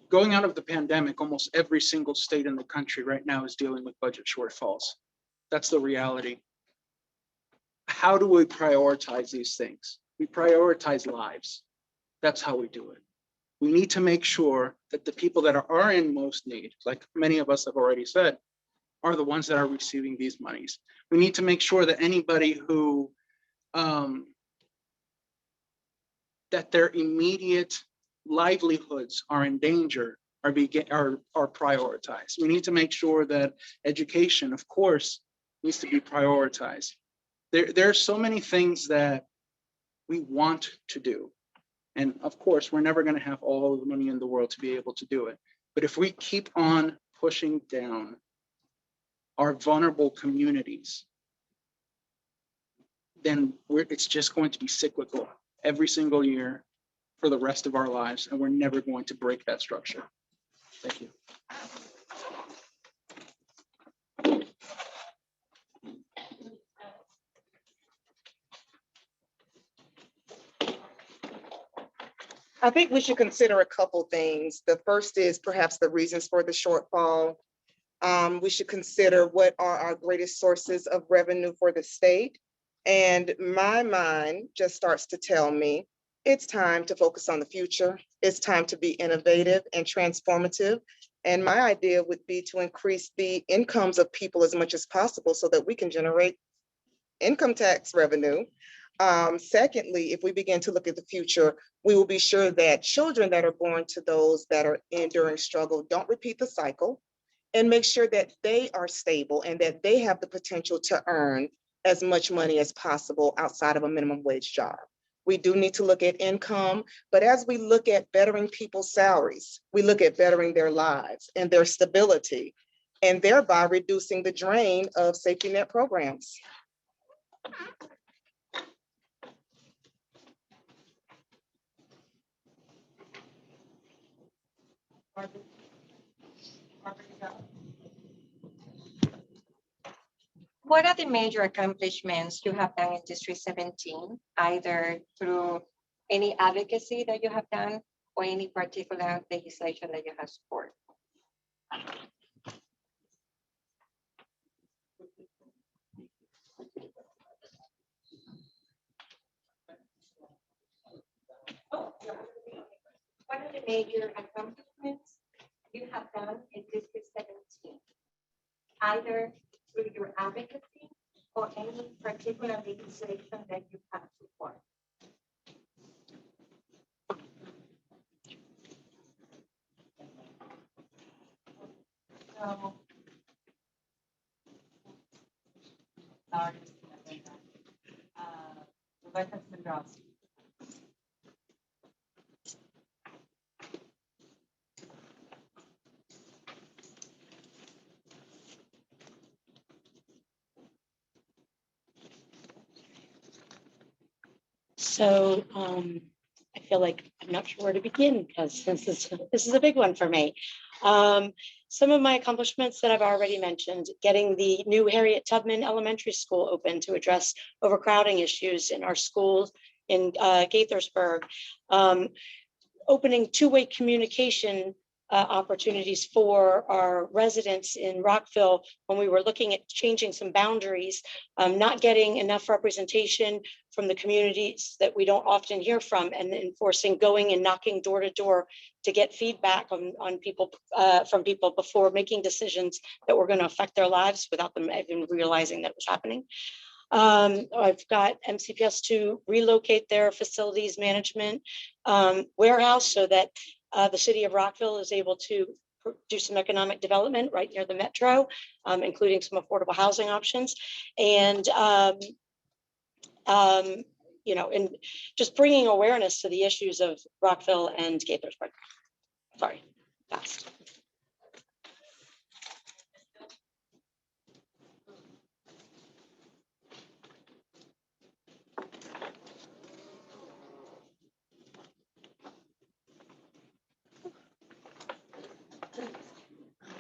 Going out of the pandemic, almost every single state in the country right now is dealing with budget shortfalls. That's the reality. How do we prioritize these things? We prioritize lives. That's how we do it. We need to make sure that the people that are in most need, like many of us have already said, are the ones that are receiving these monies. We need to make sure that anybody who, that their immediate livelihoods are in danger are prioritized. We need to make sure that education, of course, needs to be prioritized. There are so many things that we want to do. And of course, we're never going to have all the money in the world to be able to do it. But if we keep on pushing down our vulnerable communities, then it's just going to be cyclical every single year for the rest of our lives, and we're never going to break that structure. Thank you. I think we should consider a couple things. The first is perhaps the reasons for the shortfall. We should consider what are our greatest sources of revenue for the state. And my mind just starts to tell me it's time to focus on the future. It's time to be innovative and transformative. And my idea would be to increase the incomes of people as much as possible so that we can generate income tax revenue. Secondly, if we begin to look at the future, we will be sure that children that are born to those that are enduring struggle don't repeat the cycle, and make sure that they are stable and that they have the potential to earn as much money as possible outside of a minimum wage job. We do need to look at income, but as we look at bettering people's salaries, we look at bettering their lives and their stability, and thereby reducing the drain of safety net programs. What are the major accomplishments you have done in District 17, either through any advocacy that you have done or any particular legislation that you have supported? What are the major accomplishments you have done in District 17, either through your advocacy or any particular legislation that you have supported? So, Rebecca Sandrowski. So I feel like I'm not sure where to begin because since this is a big one for me. Some of my accomplishments that I've already mentioned, getting the new Harriet Tubman Elementary School open to address overcrowding issues in our schools in Gaithersburg, opening two-way communication opportunities for our residents in Rockville when we were looking at changing some boundaries, not getting enough representation from the communities that we don't often hear from, and enforcing going and knocking door to door to get feedback on people from people before making decisions that were going to affect their lives without them even realizing that it was happening. I've got MCPS to relocate their facilities management warehouse so that the city of Rockville is able to do some economic development right near the metro, including some affordable housing options. And, you know, and just bringing awareness to the issues of Rockville and Gaithersburg. Sorry, fast.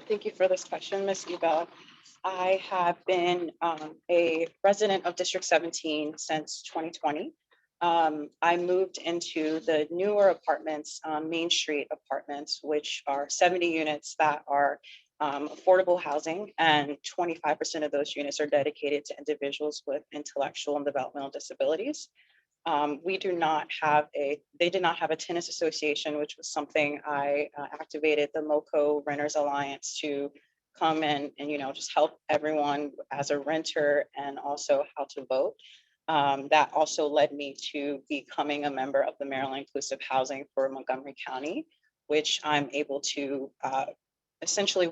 Thank you for this question, Ms. Eva. I have been a resident of District 17 since 2020. I moved into the newer apartments, Main Street apartments, which are 70 units that are affordable housing, and 25% of those units are dedicated to individuals with intellectual and developmental disabilities. They did not have a tenants association, which was something I activated the MoCo Renters Alliance to come in and, you know, just help everyone as a renter and also how to vote. That also led me to becoming a member of the Maryland Inclusive Housing for Montgomery County, which I'm able to essentially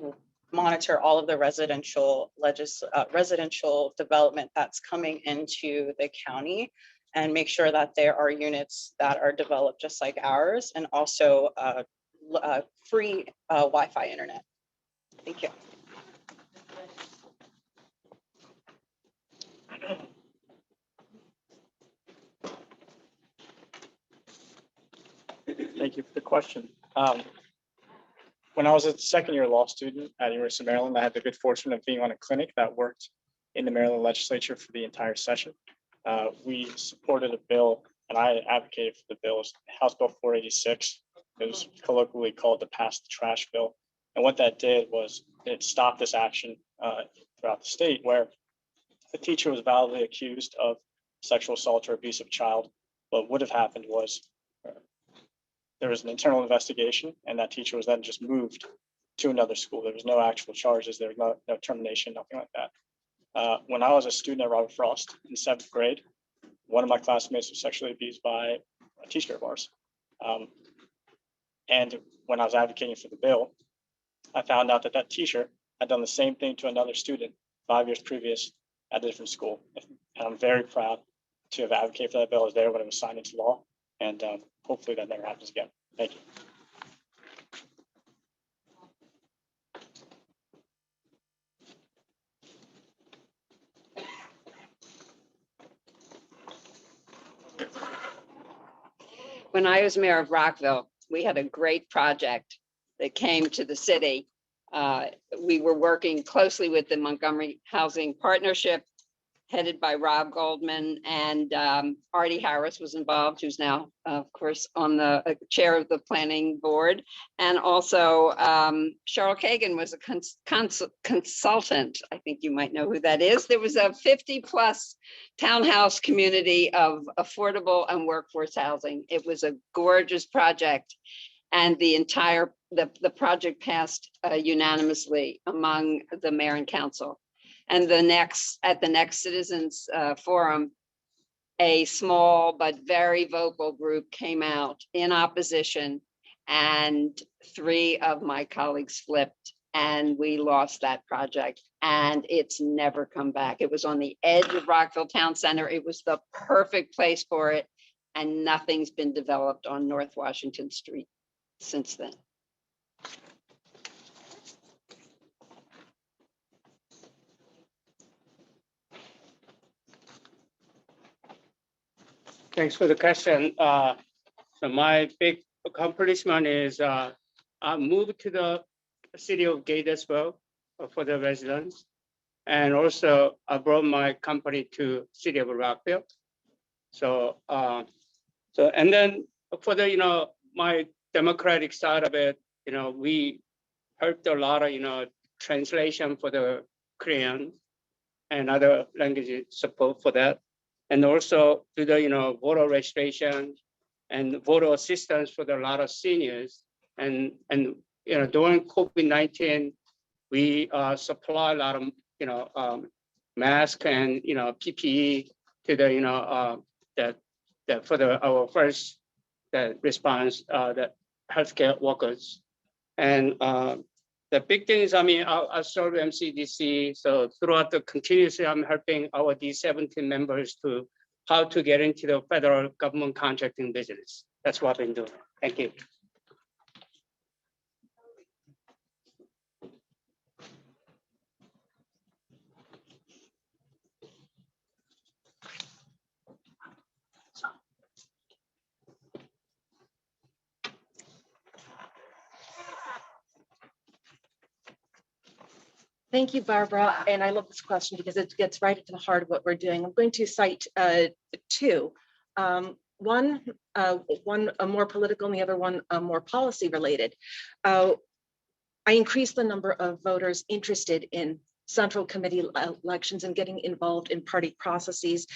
monitor all of the residential development that's coming into the county and make sure that there are units that are developed just like ours, and also free Wi-Fi internet. Thank you. Thank you for the question. When I was a second-year law student at University of Maryland, I had the good fortune of being on a clinic that worked in the Maryland legislature for the entire session. We supported a bill, and I advocated for the bill, House Bill 486. It was colloquially called the Pass the Trash Bill. And what that did was it stopped this action throughout the state where the teacher was validly accused of sexual assault or abuse of a child. What would have happened was there was an internal investigation, and that teacher was then just moved to another school. There was no actual charges. There was no termination, nothing like that. When I was a student at Robert Frost in 7th grade, one of my classmates was sexually abused by a teacher of ours. And when I was advocating for the bill, I found out that that teacher had done the same thing to another student 5 years previous at a different school. And I'm very proud to have advocated for that bill. I was there when it was signed into law, and hopefully that never happens again. Thank you. When I was mayor of Rockville, we had a great project that came to the city. We were working closely with the Montgomery Housing Partnership headed by Rob Goldman, and Artie Harris was involved, who's now, of course, on the chair of the planning board. And also Cheryl Kagan was a consultant. I think you might know who that is. There was a 50+ townhouse community of affordable and workforce housing. It was a gorgeous project. And the project passed unanimously among the mayor and council. And at the next citizens forum, a small but very vocal group came out in opposition, and 3 of my colleagues flipped, and we lost that project, and it's never come back. It was on the edge of Rockville Town Center. It was the perfect place for it, and nothing's been developed on North Washington Street since then. Thanks for the question. So my big accomplishment is I moved to the city of Gaithersburg for the residents. And also I brought my company to city of Rockville. So, and then for the, my democratic side of it, we helped a lot of, translation for the Korean and other languages support for that. And also to the, voter registration and voter assistance for a lot of seniors. And during COVID-19, we supply a lot of, mask and, PPE to the, our first response, the healthcare workers. And the big thing is, I serve MCDCC, so throughout the continuously, I'm helping our D17 members to how to get into the federal government contracting business. That's what I've been doing. Thank you. Thank you, Barbara. And I love this question because it gets right into the heart of what we're doing. I'm going to cite 2. One more political and the other one more policy related. I increased the number of voters interested in central committee elections and getting involved in party processes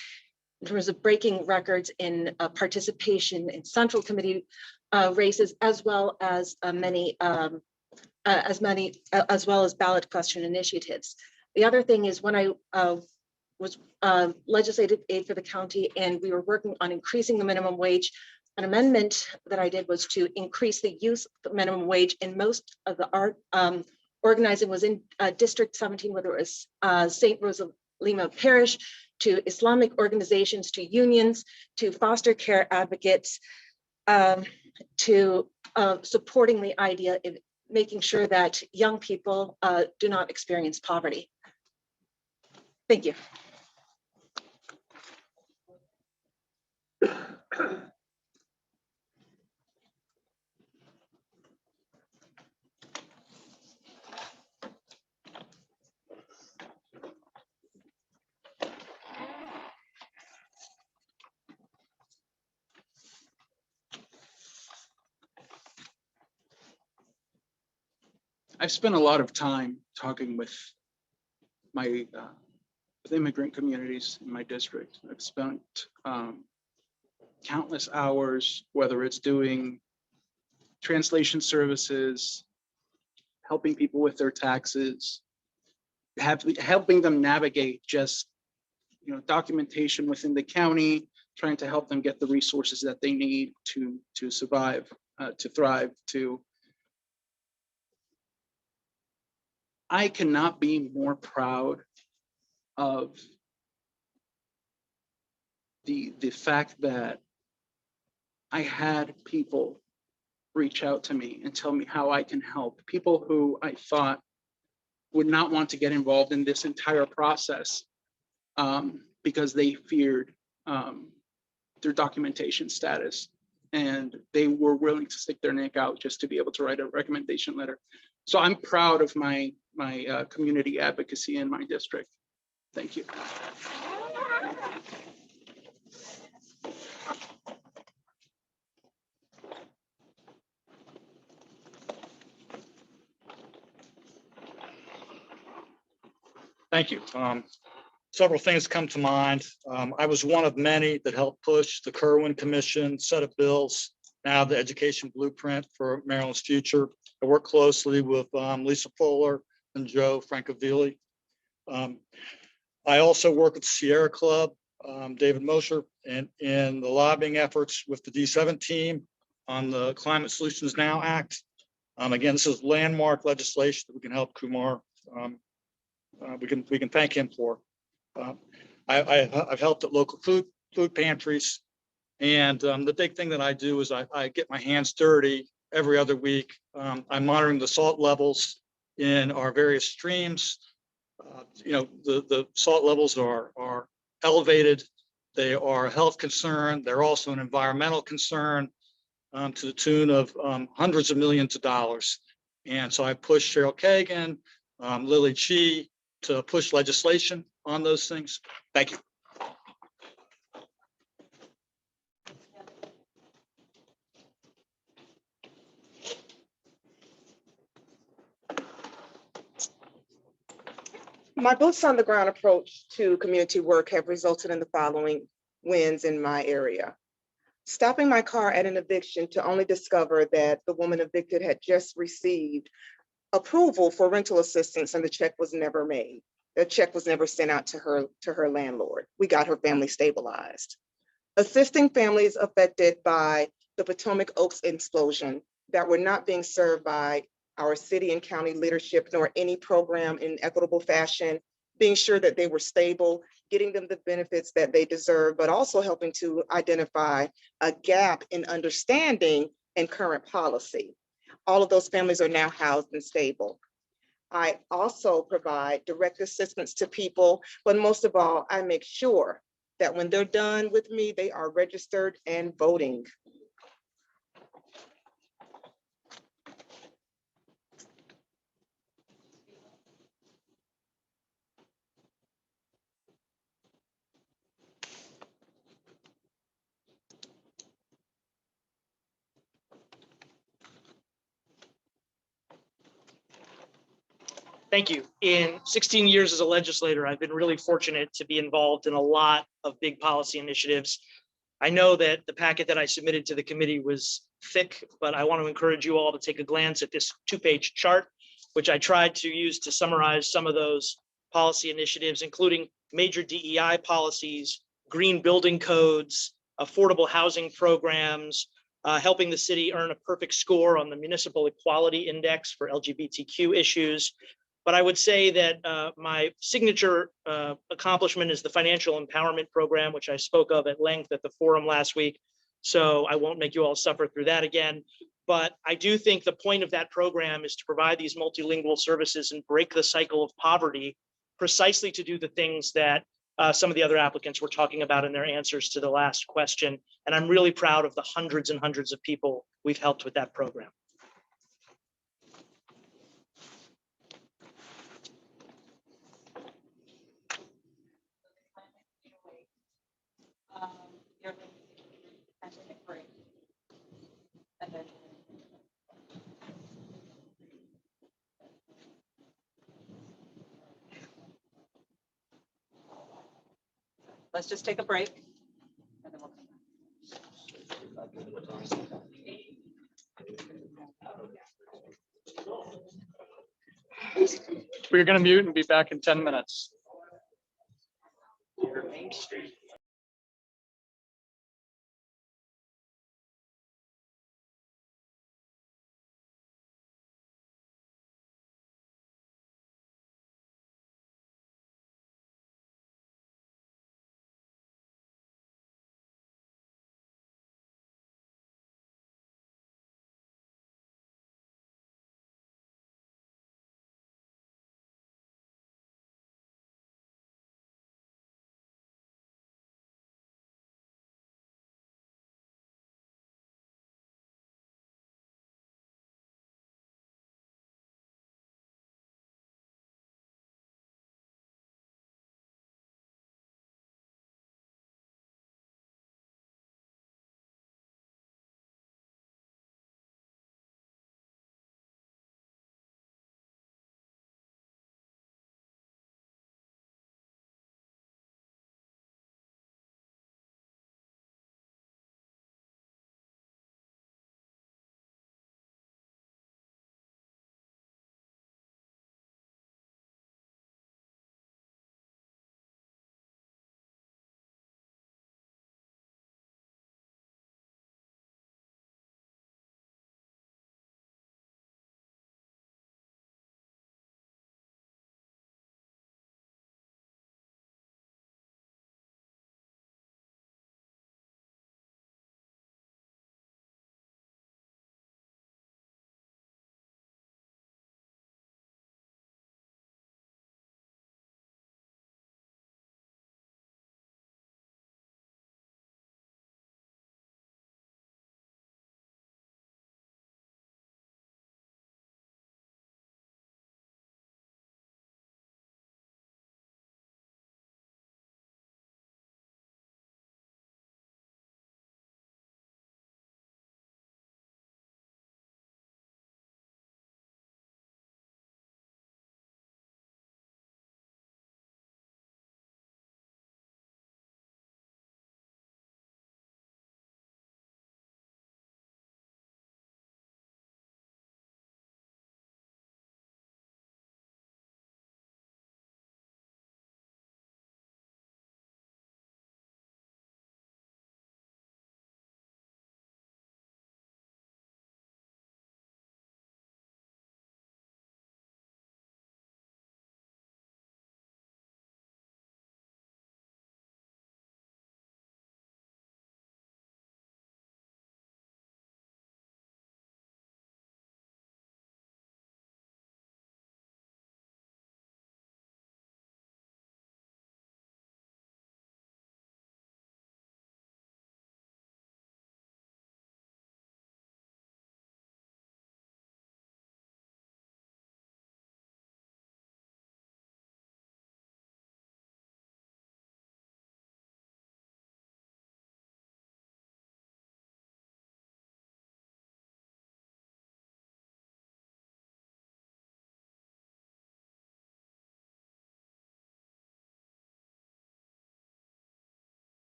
in terms of breaking records in participation in central committee races, as well as as well as ballot question initiatives. The other thing is when I was legislative aide for the county and we were working on increasing the minimum wage, an amendment that I did was to increase the use of the minimum wage in most of the art organizing was in District 17, whether it was St. Rosalima Parish, to Islamic organizations, to unions, to foster care advocates, to supporting the idea of making sure that young people do not experience poverty. Thank you. I've spent a lot of time talking with my with immigrant communities in my district. I've spent countless hours, whether it's doing translation services, helping people with their taxes, helping them navigate just documentation within the county, trying to help them get the resources that they need to survive, to thrive, I cannot be more proud of the fact that I had people reach out to me and tell me how I can help. People who I thought would not want to get involved in this entire process because they feared their documentation status, and they were willing to stick their neck out just to be able to write a recommendation letter. So I'm proud of my community advocacy in my district. Thank you. Thank you. Several things come to mind. I was one of many that helped push the Kerwin Commission set of bills, now the education blueprint for Maryland's future. I worked closely with Lisa Fuller and Joe Francovilli. I also work with the Sierra Club, David Mosher, and in the lobbying efforts with the D7 team on the Climate Solutions Now Act. Again, this is landmark legislation that we can help Kumar. We can thank him for. I've helped at local food pantries, and the big thing that I do is I get my hands dirty every other week. I'm monitoring the salt levels in our various streams. The salt levels are elevated. They are a health concern. They're also an environmental concern to the tune of hundreds of millions of dollars. And so I pushed Cheryl Kagan, Lily Chi to push legislation on those things. Thank you. My boots on the ground approach to community work have resulted in the following wins in my area. Stopping my car at an eviction to only discover that the woman evicted had just received approval for rental assistance and the check was never made. The check was never sent out to her landlord. We got her family stabilized. Assisting families affected by the Potomac Oaks explosion that were not being served by our city and county leadership nor any program in equitable fashion, being sure that they were stable, getting them the benefits that they deserve, but also helping to identify a gap in understanding and current policy. All of those families are now housed and stable. I also provide direct assistance to people, but most of all, I make sure that when they're done with me, they are registered and voting. Thank you. In 16 years as a legislator, I've been really fortunate to be involved in a lot of big policy initiatives. I know that the packet that I submitted to the committee was thick, but I want to encourage you all to take a glance at this 2-page chart, which I tried to use to summarize some of those policy initiatives, including major DEI policies, green building codes, affordable housing programs, helping the city earn a perfect score on the Municipal Equality Index for LGBTQ issues. But I would say that my signature accomplishment is the Financial Empowerment Program, which I spoke of at length at the forum last week. So I won't make you all suffer through that again. But I do think the point of that program is to provide these multilingual services and break the cycle of poverty, precisely to do the things that some of the other applicants were talking about in their answers to the last question. And I'm really proud of the hundreds and hundreds of people we've helped with that program. Let's just take a break. And then we'll come back. We're going to mute and be back in 10 minutes.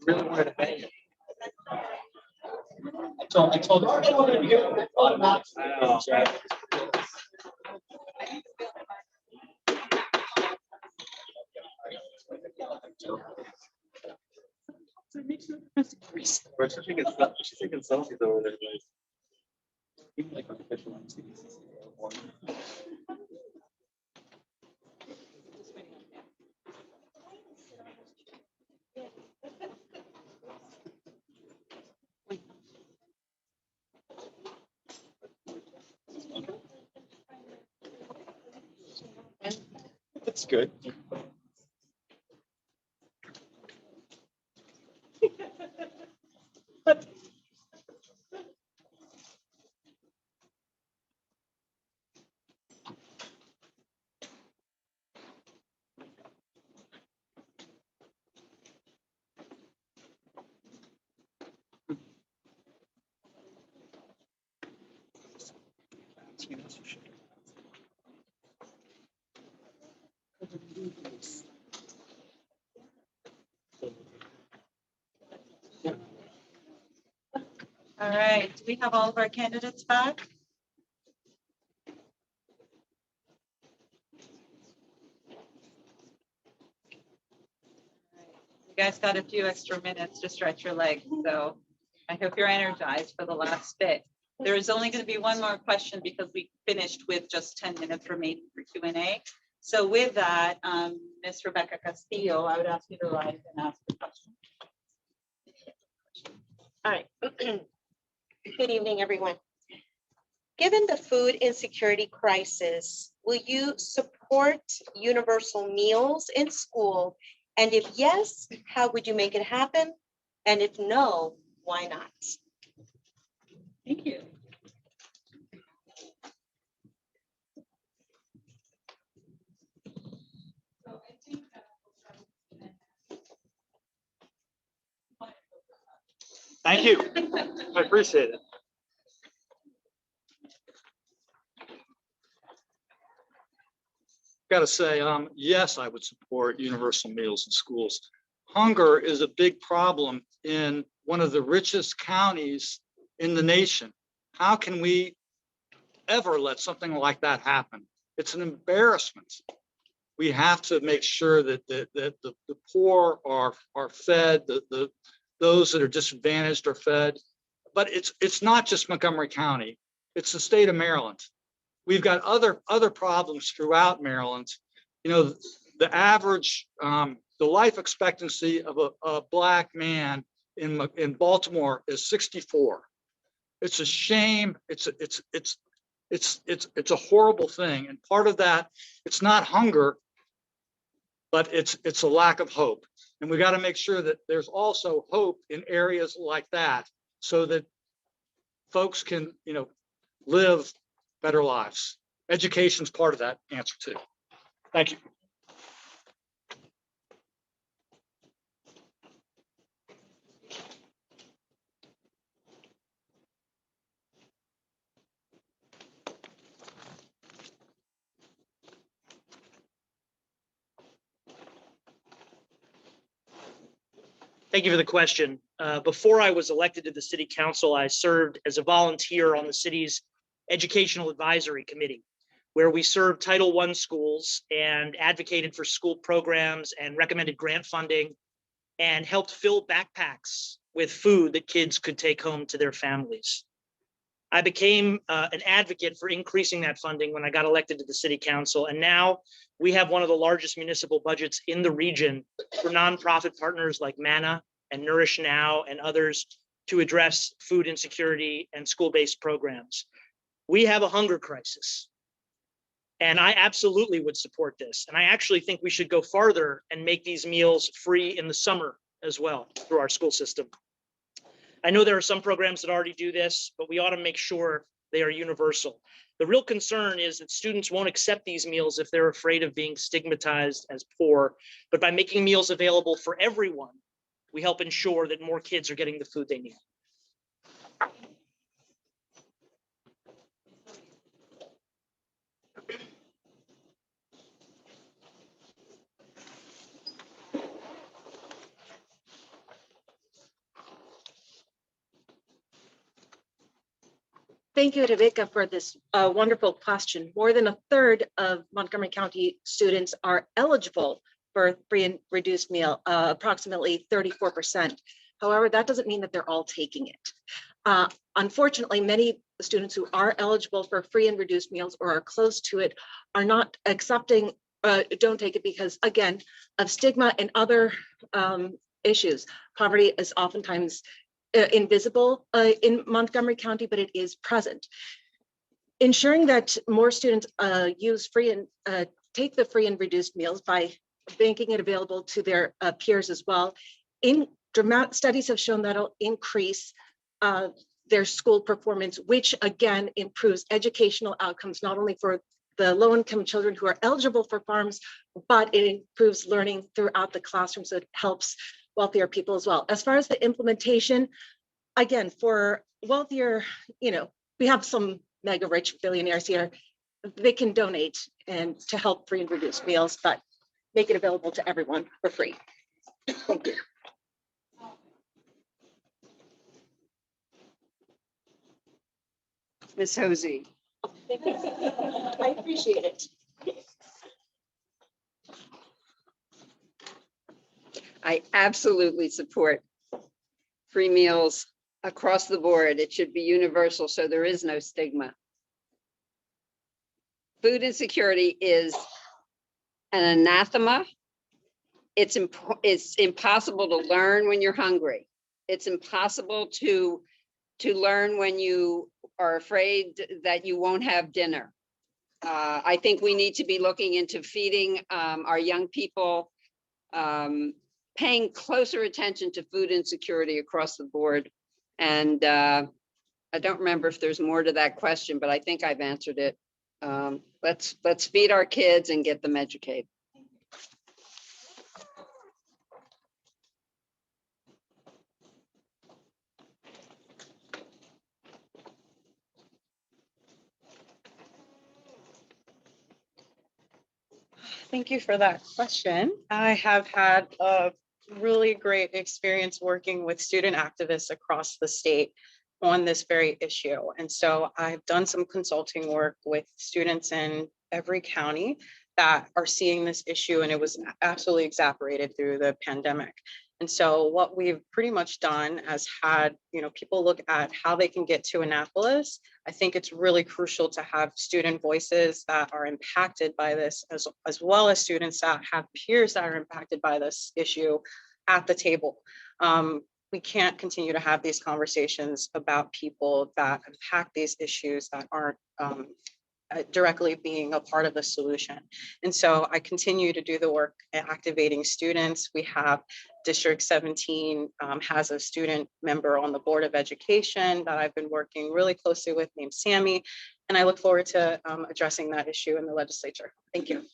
Really wanted to thank you. I told her. She's taking selfies over there. Like official MCDCC. That's good. All right, do we have all of our candidates back? You guys got a few extra minutes to stretch your legs, so I hope you're energized for the last bit. There is only going to be one more question because we finished with just 10 minutes remaining for Q&A. So with that, Ms. Rebecca Castillo, I would ask you to rise and ask the question. All right. Good evening, everyone. Given the food insecurity crisis, will you support universal meals in school? And if yes, how would you make it happen? And if no, why not? Thank you. Thank you. I appreciate it. Got to say, yes, I would support universal meals in schools. Hunger is a big problem in one of the richest counties in the nation. How can we ever let something like that happen? It's an embarrassment. We have to make sure that the poor are fed, those that are disadvantaged are fed. But it's not just Montgomery County, it's the state of Maryland. We've got other problems throughout Maryland. You know, the average, the life expectancy of a Black man in Baltimore is 64. It's a shame. It's a horrible thing. And part of that, it's not hunger, but it's a lack of hope. And we got to make sure that there's also hope in areas like that so that folks can, you know, live better lives. Education's part of that answer too. Thank you. Thank you for the question. Before I was elected to the city council, I served as a volunteer on the city's educational advisory committee, where we served Title I schools and advocated for school programs and recommended grant funding and helped fill backpacks with food that kids could take home to their families. I became an advocate for increasing that funding when I got elected to the city council. And now we have one of the largest municipal budgets in the region for nonprofit partners like MANA and Nourish Now and others to address food insecurity and school-based programs. We have a hunger crisis. And I absolutely would support this. And I actually think we should go farther and make these meals free in the summer as well through our school system. I know there are some programs that already do this, but we ought to make sure they are universal. The real concern is that students won't accept these meals if they're afraid of being stigmatized as poor. But by making meals available for everyone, we help ensure that more kids are getting the food they need. Thank you, Rebecca, for this wonderful question. More than a third of Montgomery County students are eligible for free and reduced meal, approximately 34%. However, that doesn't mean that they're all taking it. Unfortunately, many students who are eligible for free and reduced meals or are close to it are not accepting, don't take it because, again, of stigma and other issues. Poverty is oftentimes invisible in Montgomery County, but it is present. Ensuring that more students use free and take the free and reduced meals by making it available to their peers as well. Studies have shown that it'll increase their school performance, which again improves educational outcomes, not only for the low-income children who are eligible for farms, but it improves learning throughout the classroom. So it helps wealthier people as well. As far as the implementation, again, for wealthier, we have some mega rich billionaires here. They can donate and to help free and reduced meals, but make it available to everyone for free. Thank you. Ms. Hosey. I appreciate it. I absolutely support free meals across the board. It should be universal, so there is no stigma. Food insecurity is an anathema. It's impossible to learn when you're hungry. It's impossible to learn when you are afraid that you won't have dinner. I think we need to be looking into feeding our young people, paying closer attention to food insecurity across the board. And I don't remember if there's more to that question, but I think I've answered it. Let's feed our kids and get them educated. Thank you for that question. I have had a really great experience working with student activists across the state on this very issue. And so I've done some consulting work with students in every county that are seeing this issue, and it was absolutely exacerbated through the pandemic. And so what we've pretty much done is had, people look at how they can get to Annapolis. I think it's really crucial to have student voices that are impacted by this, as well as students that have peers that are impacted by this issue at the table. We can't continue to have these conversations about people that impact these issues that aren't directly being a part of the solution. And so I continue to do the work activating students. We have District 17 has a student member on the Board of Education that I've been working really closely with named Sammy. And I look forward to addressing that issue in the legislature. Thank you.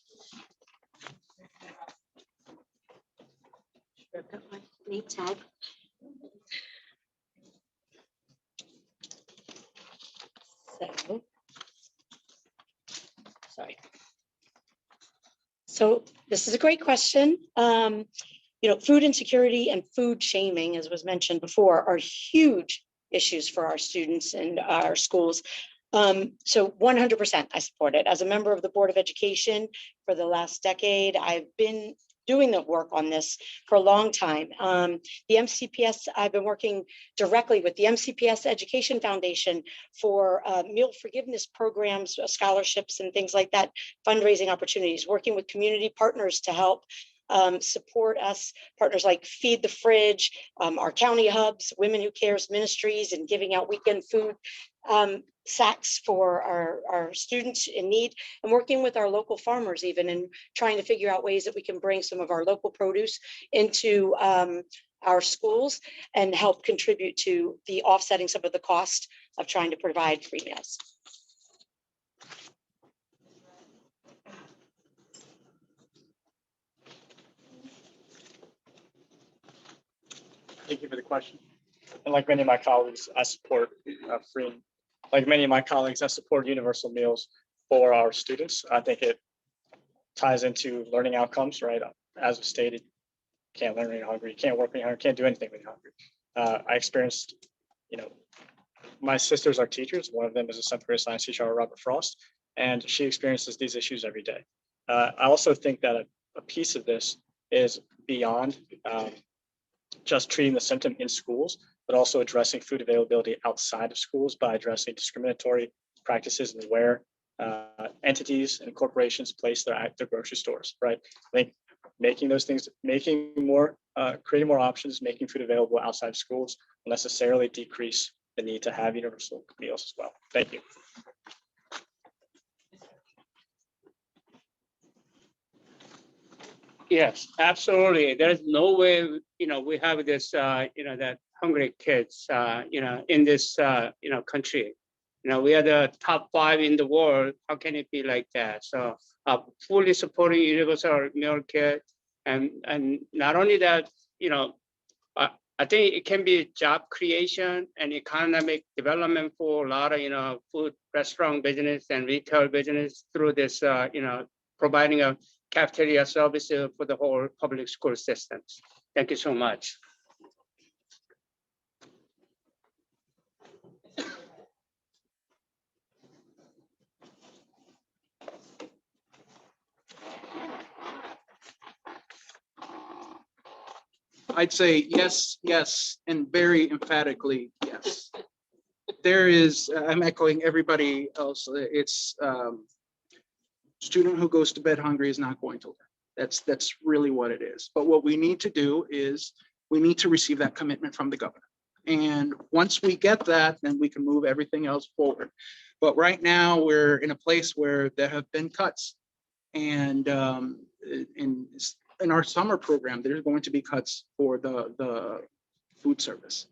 So this is a great question. Food insecurity and food shaming, as was mentioned before, are huge issues for our students and our schools. So 100% I support it. As a member of the Board of Education for the last decade, I've been doing the work on this for a long time. The MCPS, I've been working directly with the MCPS Education Foundation for meal forgiveness programs, scholarships and things like that, fundraising opportunities, working with community partners to help support us, partners like Feed the Fridge, our county hubs, Women Who Cares Ministries, and giving out weekend food sacks for our students in need, and working with our local farmers even, and trying to figure out ways that we can bring some of our local produce into our schools and help contribute to the offsetting some of the cost of trying to provide free meals. Thank you for the question. And like many of my colleagues, I support like many of my colleagues, I support universal meals for our students. I think it ties into learning outcomes, right? As stated, can't learn when you're hungry, can't work when you're hungry, can't do anything when you're hungry. I experienced, My sisters are teachers. One of them is a seventh grade science teacher, Robert Frost, and she experiences these issues every day. I also think that a piece of this is beyond just treating the symptom in schools, but also addressing food availability outside of schools by addressing discriminatory practices and where entities and corporations place their grocery stores, right? I think making those things, making more, creating more options, making food available outside of schools will necessarily decrease the need to have universal meals as well. Thank you. Yes, absolutely. There's no way, we have this, that hungry kids, in this, country. We are the top 5 in the world. How can it be like that? So fully supporting universal meal kit. And not only that, I think it can be job creation and economic development for a lot of, food restaurant business and retail business through this, providing a cafeteria service for the whole public school systems. Thank you so much. I'd say yes, yes, and very emphatically yes. There is, I'm echoing everybody else. It's student who goes to bed hungry is not going to learn. That's really what it is. But what we need to do is we need to receive that commitment from the governor. And once we get that, then we can move everything else forward. But right now we're in a place where there have been cuts. And in our summer program, there's going to be cuts for the food service.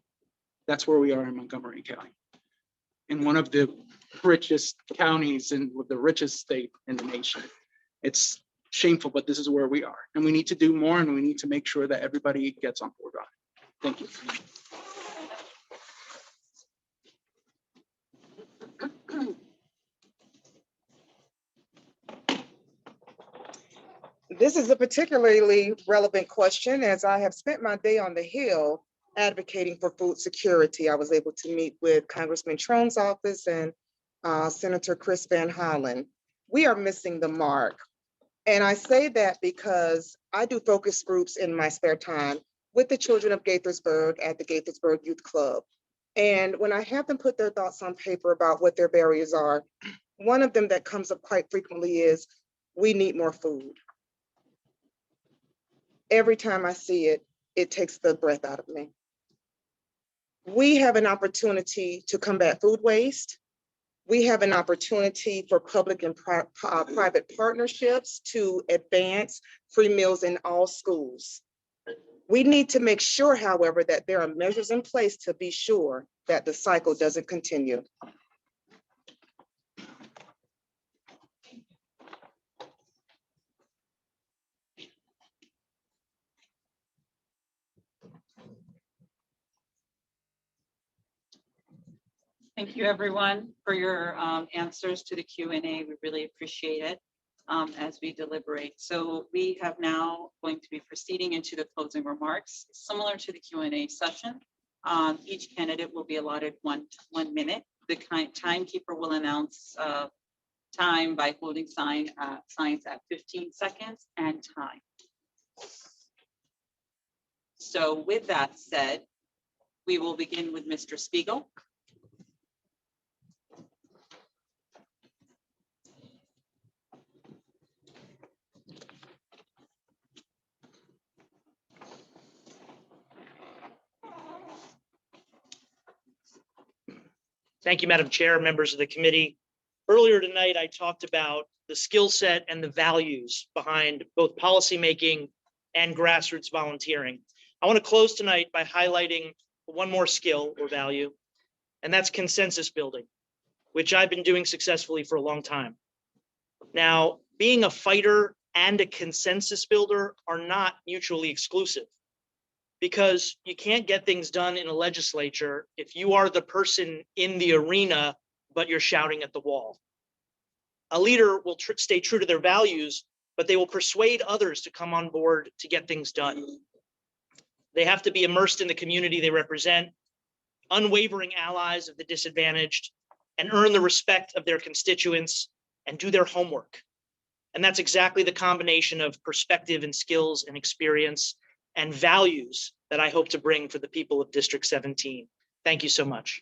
That's where we are in Montgomery County. In one of the richest counties and with the richest state in the nation. It's shameful, but this is where we are. And we need to do more, and we need to make sure that everybody gets on board on it. Thank you. This is a particularly relevant question as I have spent my day on the Hill advocating for food security. I was able to meet with Congressman Trone's office and Senator Chris Van Hollen. We are missing the mark. And I say that because I do focus groups in my spare time with the children of Gaithersburg at the Gaithersburg Youth Club. And when I have them put their thoughts on paper about what their barriers are, one of them that comes up quite frequently is, we need more food. Every time I see it, it takes the breath out of me. We have an opportunity to combat food waste. We have an opportunity for public and private partnerships to advance free meals in all schools. We need to make sure, however, that there are measures in place to be sure that the cycle doesn't continue. Thank you, everyone, for your answers to the Q&A. We really appreciate it as we deliberate. So we have now going to be proceeding into the closing remarks, similar to the Q&A session. Each candidate will be allotted one minute. The timekeeper will announce time by holding signs at 15 seconds and time. So with that said, we will begin with Mr. Spiegel. Thank you, Madam Chair, members of the committee. Earlier tonight, I talked about the skill set and the values behind both policymaking and grassroots volunteering. I want to close tonight by highlighting one more skill or value, and that's consensus building, which I've been doing successfully for a long time. Now, being a fighter and a consensus builder are not mutually exclusive, because you can't get things done in a legislature if you are the person in the arena, but you're shouting at the wall. A leader will stay true to their values, but they will persuade others to come on board to get things done. They have to be immersed in the community they represent, unwavering allies of the disadvantaged, and earn the respect of their constituents and do their homework. And that's exactly the combination of perspective and skills and experience and values that I hope to bring for the people of District 17. Thank you so much.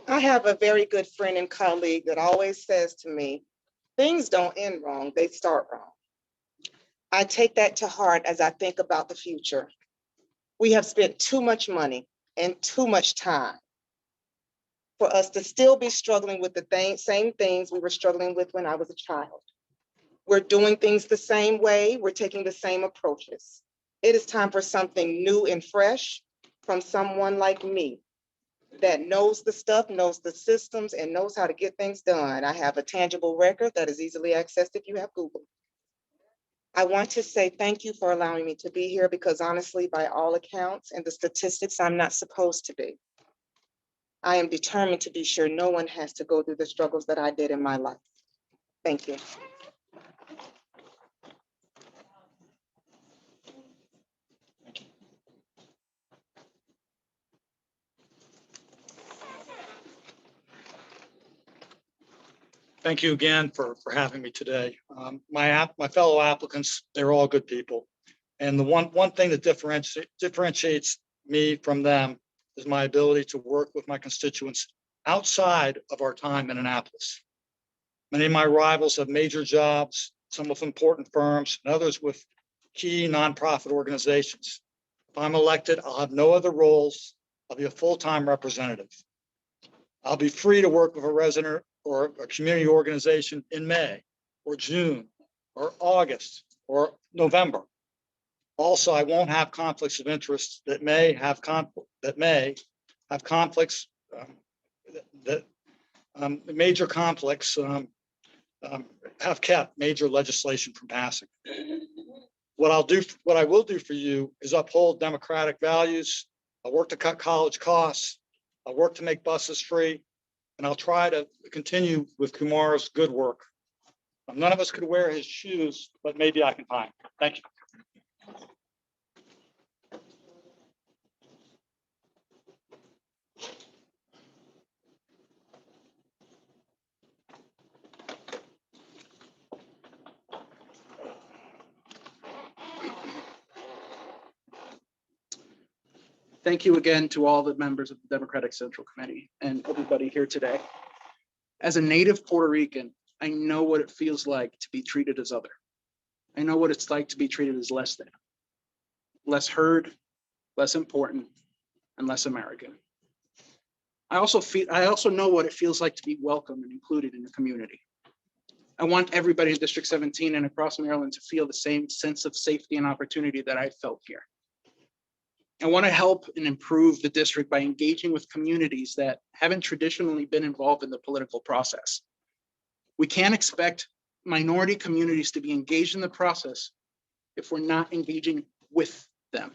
I have a very good friend and colleague that always says to me, things don't end wrong, they start wrong. I take that to heart as I think about the future. We have spent too much money and too much time for us to still be struggling with the same things we were struggling with when I was a child. We're doing things the same way, we're taking the same approaches. It is time for something new and fresh from someone like me that knows the stuff, knows the systems, and knows how to get things done. I have a tangible record that is easily accessed if you have Google. I want to say thank you for allowing me to be here because honestly, by all accounts and the statistics, I'm not supposed to be. I am determined to be sure no one has to go through the struggles that I did in my life. Thank you. Thank you again for having me today. My fellow applicants, they're all good people. And the one thing that differentiates me from them is my ability to work with my constituents outside of our time in Annapolis. Many of my rivals have major jobs, some with important firms, and others with key nonprofit organizations. If I'm elected, I'll have no other roles. I'll be a full-time representative. I'll be free to work with a resident or a community organization in May or June or August or November. Also, I won't have conflicts of interest that may have conflicts that major conflicts have kept major legislation from passing. What I will do for you is uphold democratic values. I'll work to cut college costs. I'll work to make buses free. And I'll try to continue with Kumar's good work. None of us could wear his shoes, but maybe I can find. Thank you. Thank you again to all the members of the Democratic Central Committee and everybody here today. As a native Puerto Rican, I know what it feels like to be treated as other. I know what it's like to be treated as less than, less heard, less important, and less American. I also know what it feels like to be welcome and included in the community. I want everybody in District 17 and across Maryland to feel the same sense of safety and opportunity that I felt here. I want to help and improve the district by engaging with communities that haven't traditionally been involved in the political process. We can't expect minority communities to be engaged in the process if we're not engaging with them.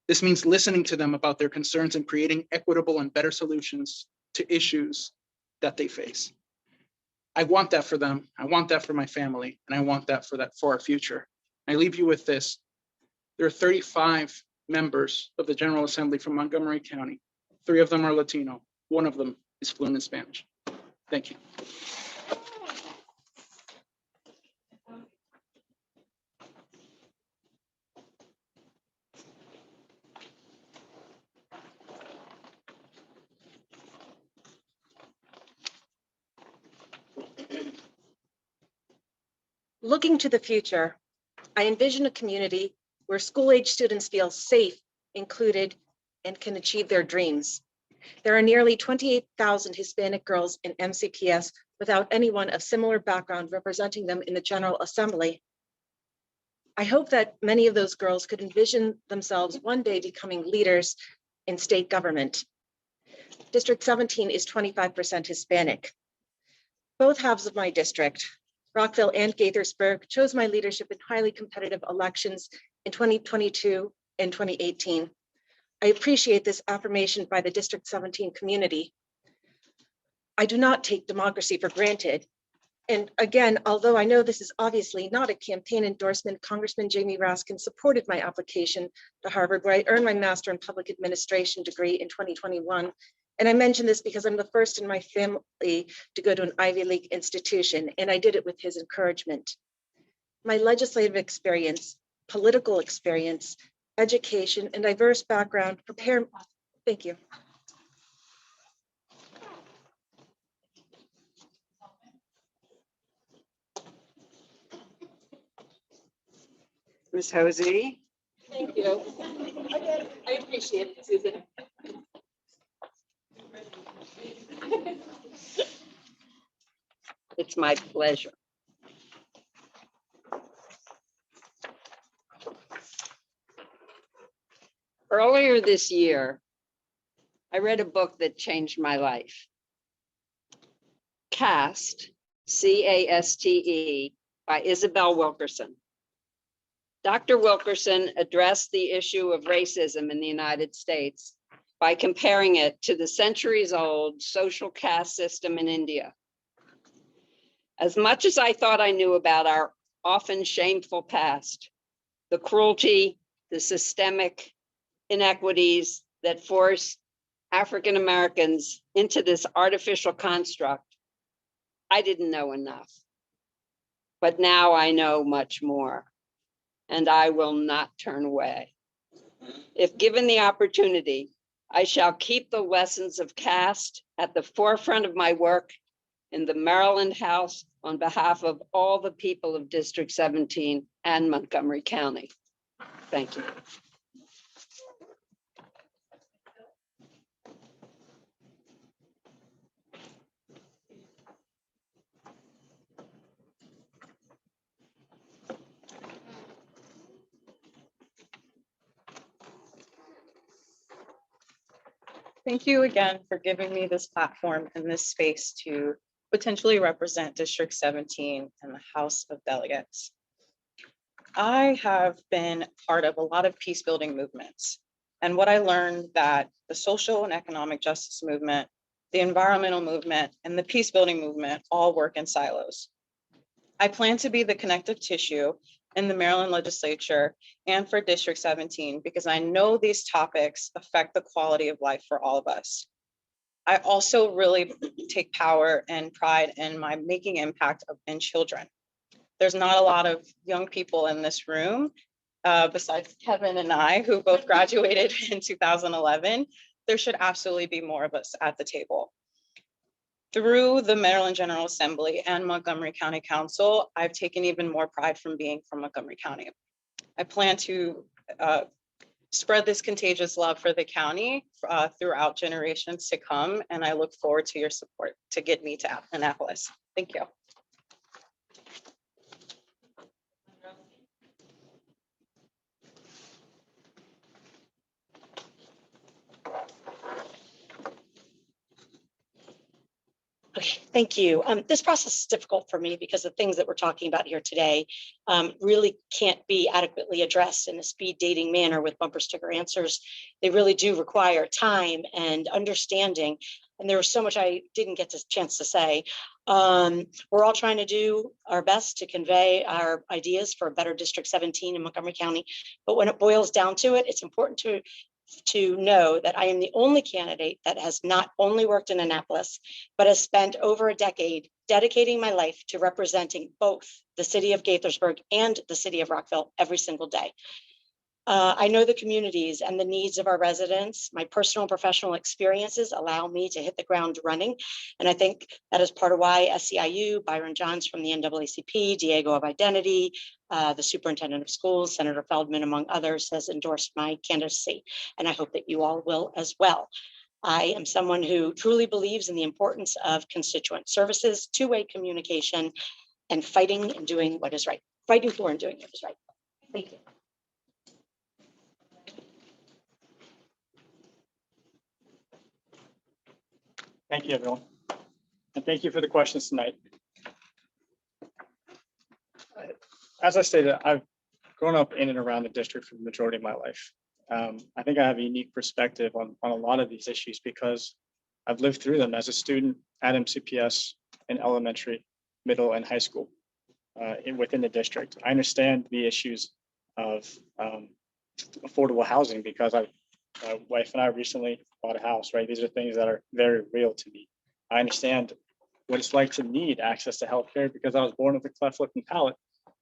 This means listening to them about their concerns and creating equitable and better solutions to issues that they face. I want that for them. I want that for my family, and I want that for our future. I leave you with this. There are 35 members of the General Assembly from Montgomery County. 3 of them are Latino. 1 of them is fluent in Spanish. Thank you. Looking to the future, I envision a community where school-age students feel safe, included, and can achieve their dreams. There are nearly 28,000 Hispanic girls in MCPS without anyone of similar background representing them in the General Assembly. I hope that many of those girls could envision themselves one day becoming leaders in state government. District 17 is 25% Hispanic. Both halves of my district, Rockville and Gaithersburg, chose my leadership in highly competitive elections in 2022 and 2018. I appreciate this affirmation by the District 17 community. I do not take democracy for granted. And again, although I know this is obviously not a campaign endorsement, Congressman Jamie Raskin supported my application to Harvard, where I earned my Master in Public Administration degree in 2021. And I mention this because I'm the first in my family to go to an Ivy League institution, and I did it with his encouragement. My legislative experience, political experience, education, and diverse background thank you. Ms. Hosey. Thank you. Again, I appreciate it, Susan. It's my pleasure. Earlier this year, I read a book that changed my life. Caste, C-A-S-T-E, by Isabel Wilkerson. Dr. Wilkerson addressed the issue of racism in the United States by comparing it to the centuries-old social caste system in India. As much as I thought I knew about our often shameful past, the cruelty, the systemic inequities that force African Americans into this artificial construct, I didn't know enough. But now I know much more, and I will not turn away. If given the opportunity, I shall keep the lessons of caste at the forefront of my work in the Maryland House on behalf of all the people of District 17 and Montgomery County. Thank you. Thank you again for giving me this platform and this space to potentially represent District 17 in the House of Delegates. I have been part of a lot of peace building movements. And what I learned that the social and economic justice movement, the environmental movement, and the peace building movement all work in silos. I plan to be the connective tissue in the Maryland legislature and for District 17 because I know these topics affect the quality of life for all of us. I also really take power and pride in my making impact in children. There's not a lot of young people in this room, besides Kevin and I, who both graduated in 2011. There should absolutely be more of us at the table. Through the Maryland General Assembly and Montgomery County Council, I've taken even more pride from being from Montgomery County. I plan to spread this contagious love for the county throughout generations to come, and I look forward to your support to get me to Annapolis. Thank you. Okay, thank you. This process is difficult for me because the things that we're talking about here today really can't be adequately addressed in a speed dating manner with bumper sticker answers. They really do require time and understanding. And there was so much I didn't get a chance to say. We're all trying to do our best to convey our ideas for a better District 17 in Montgomery County. But when it boils down to it, it's important to know that I am the only candidate that has not only worked in Annapolis, but has spent over a decade dedicating my life to representing both the city of Gaithersburg and the city of Rockville every single day. I know the communities and the needs of our residents. My personal and professional experiences allow me to hit the ground running. And I think that is part of why SEIU, Byron Johns from the NAACP, Diego of Identity, the superintendent of schools, Senator Feldman, among others, has endorsed my candidacy. And I hope that you all will as well. I am someone who truly believes in the importance of constituent services, two-way communication, and fighting and doing what is right. Fighting for and doing what is right. Thank you. Thank you, everyone. And thank you for the questions tonight. As I stated, I've grown up in and around the district for the majority of my life. I think I have a unique perspective on a lot of these issues because I've lived through them as a student at MCPS in elementary, middle, and high school within the district. I understand the issues of affordable housing because my wife and I recently bought a house, right? These are things that are very real to me. I understand what it's like to need access to healthcare because I was born with a cleft lip and palate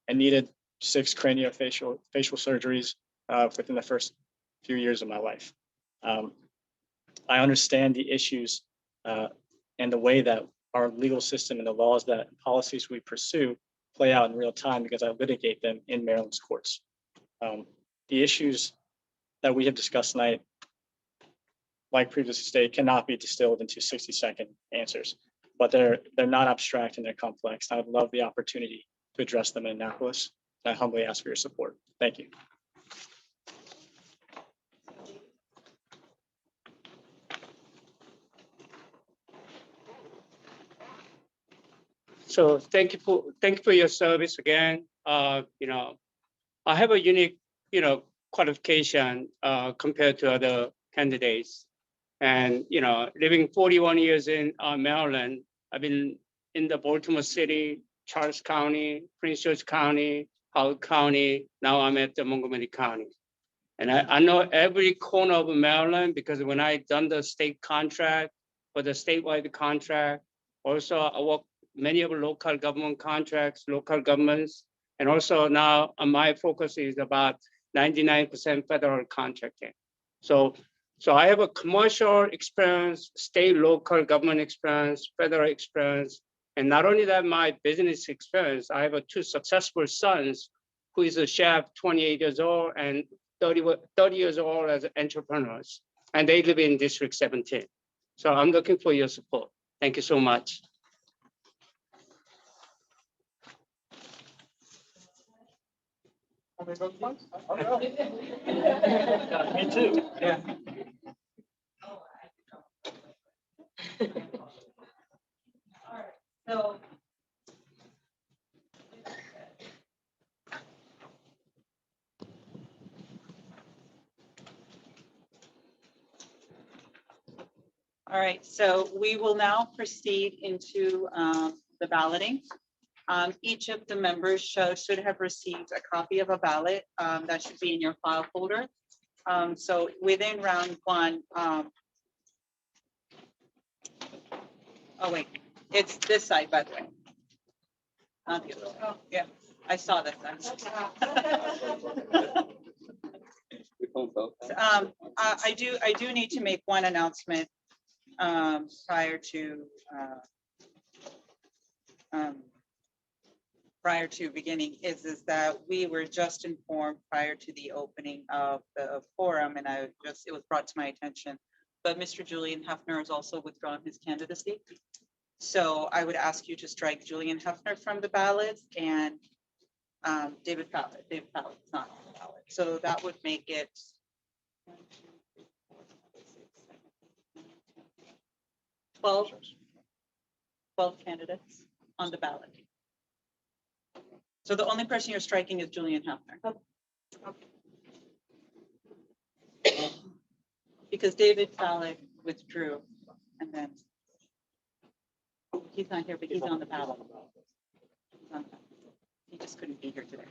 and needed 6 craniofacial surgeries within the first few years of my life. I understand the issues and the way that our legal system and the laws that policies we pursue play out in real time because I litigate them in Maryland's courts. The issues that we have discussed tonight, like previously stated, cannot be distilled into 60-second answers, but they're not abstract and they're complex. I would love the opportunity to address them in Annapolis. I humbly ask for your support. Thank you. So thank you for your service again. You know, I have a unique, qualification compared to other candidates. And, living 41 years in Maryland, I've been in the Baltimore City, Charles County, Prince George County, Howard County. Now I'm at the Montgomery County. And I know every corner of Maryland because when I done the state contract for the statewide contract, also I work many of the local government contracts, local governments, and also now my focus is about 99% federal contracting. So I have a commercial experience, state, local government experience, federal experience, and not only that, my business experience. I have 2 successful sons who is a chef, 28 years old, and 30 years old as entrepreneurs, and they live in District 17. So I'm looking for your support. Thank you so much. Me too, yeah. So. All right, so we will now proceed into the balloting. Each of the members should have received a copy of a ballot that should be in your file folder. So within round 1, oh wait, it's this side, by the way. Not the other side. Oh, yeah, I saw that. I do need to make one announcement prior to beginning is that we were just informed prior to the opening of the forum, and it was brought to my attention, but Mr. Julian Hefner has also withdrawn his candidacy. So I would ask you to strike Julian Hefner from the ballot and David Fallett. David Fallett's not on the ballot. So that would make it 12 candidates on the ballot. So the only person you're striking is Julian Hefner. Because David Fallett withdrew and then he's not here, but he's on the ballot. He just couldn't be here today.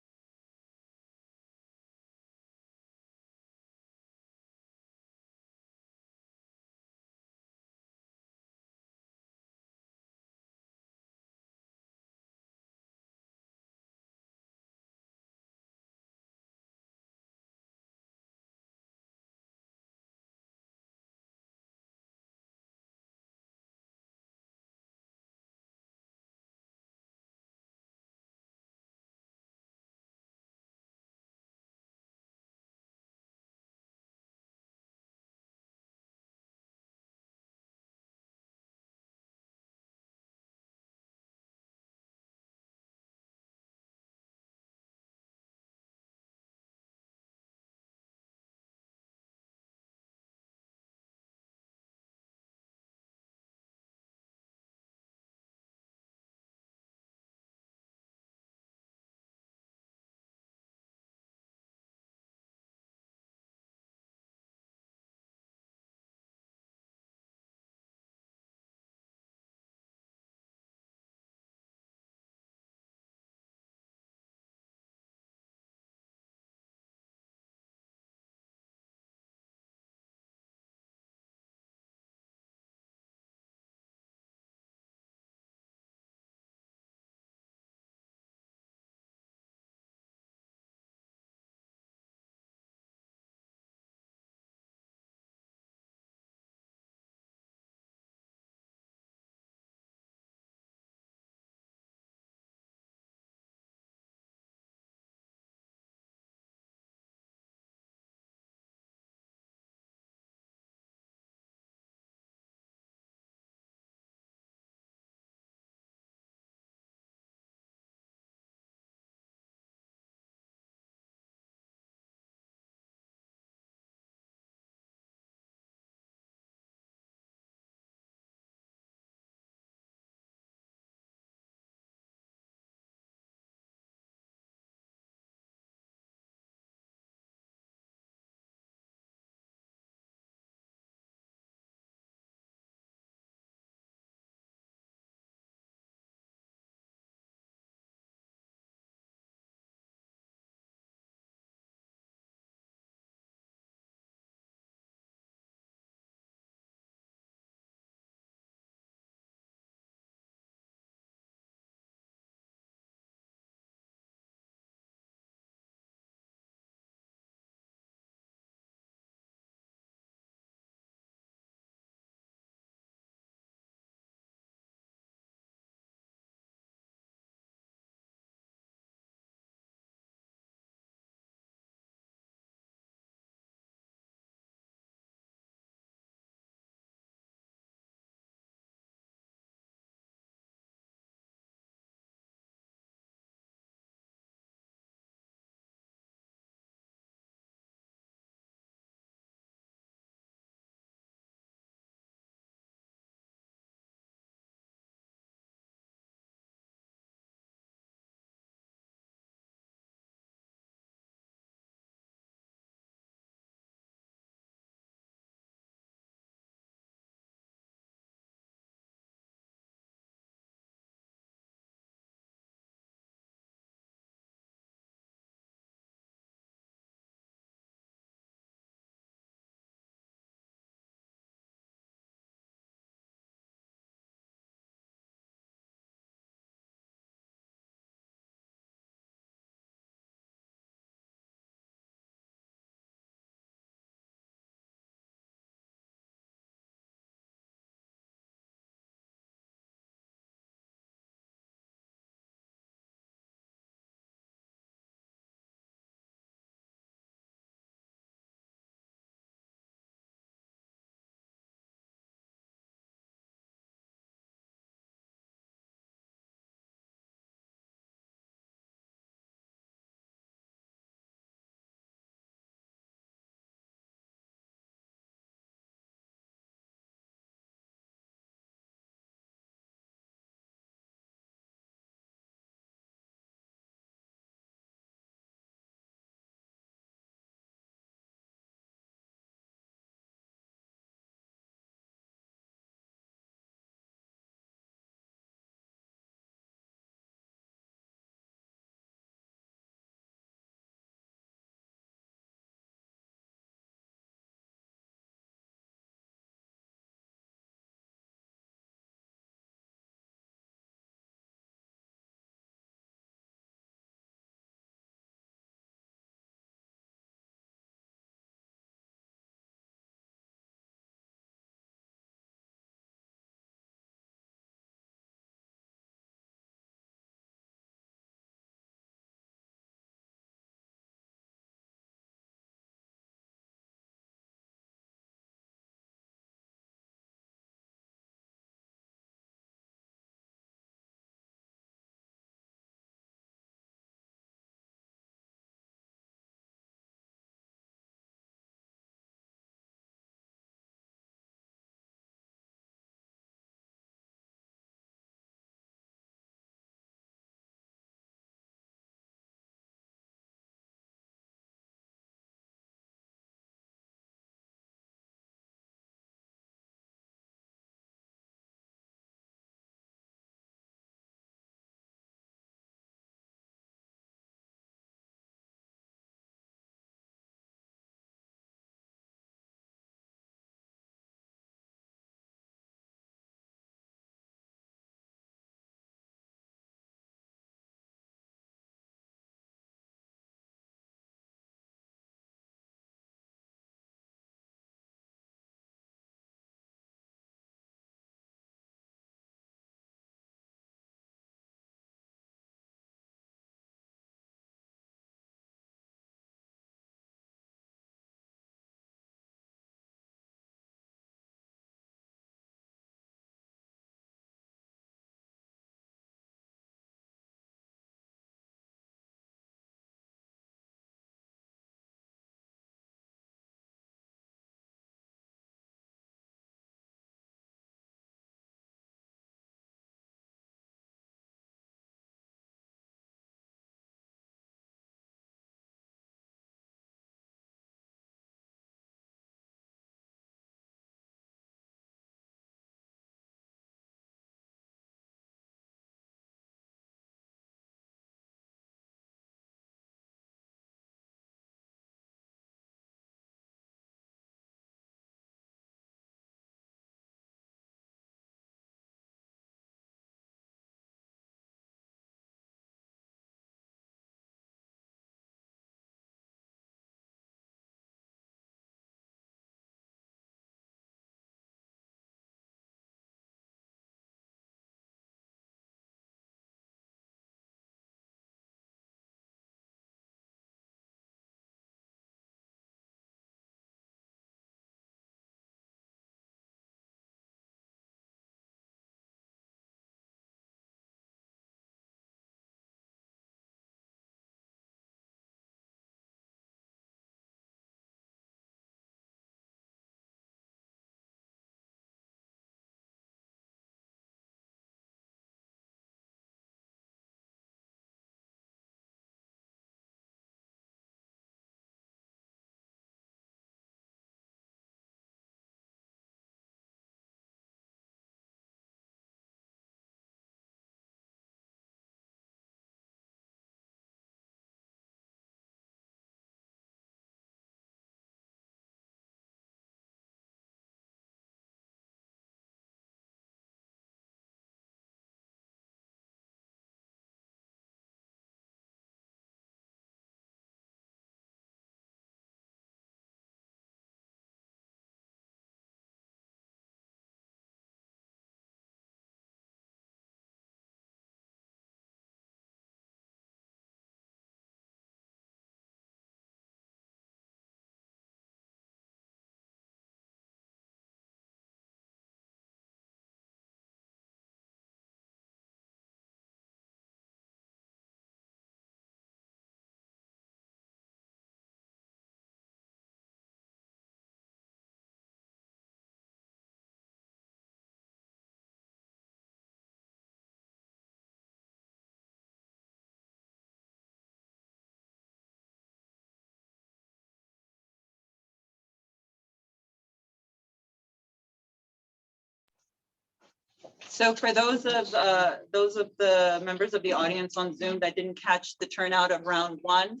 So for those of the members of the audience on Zoom that didn't catch the turnout of round one,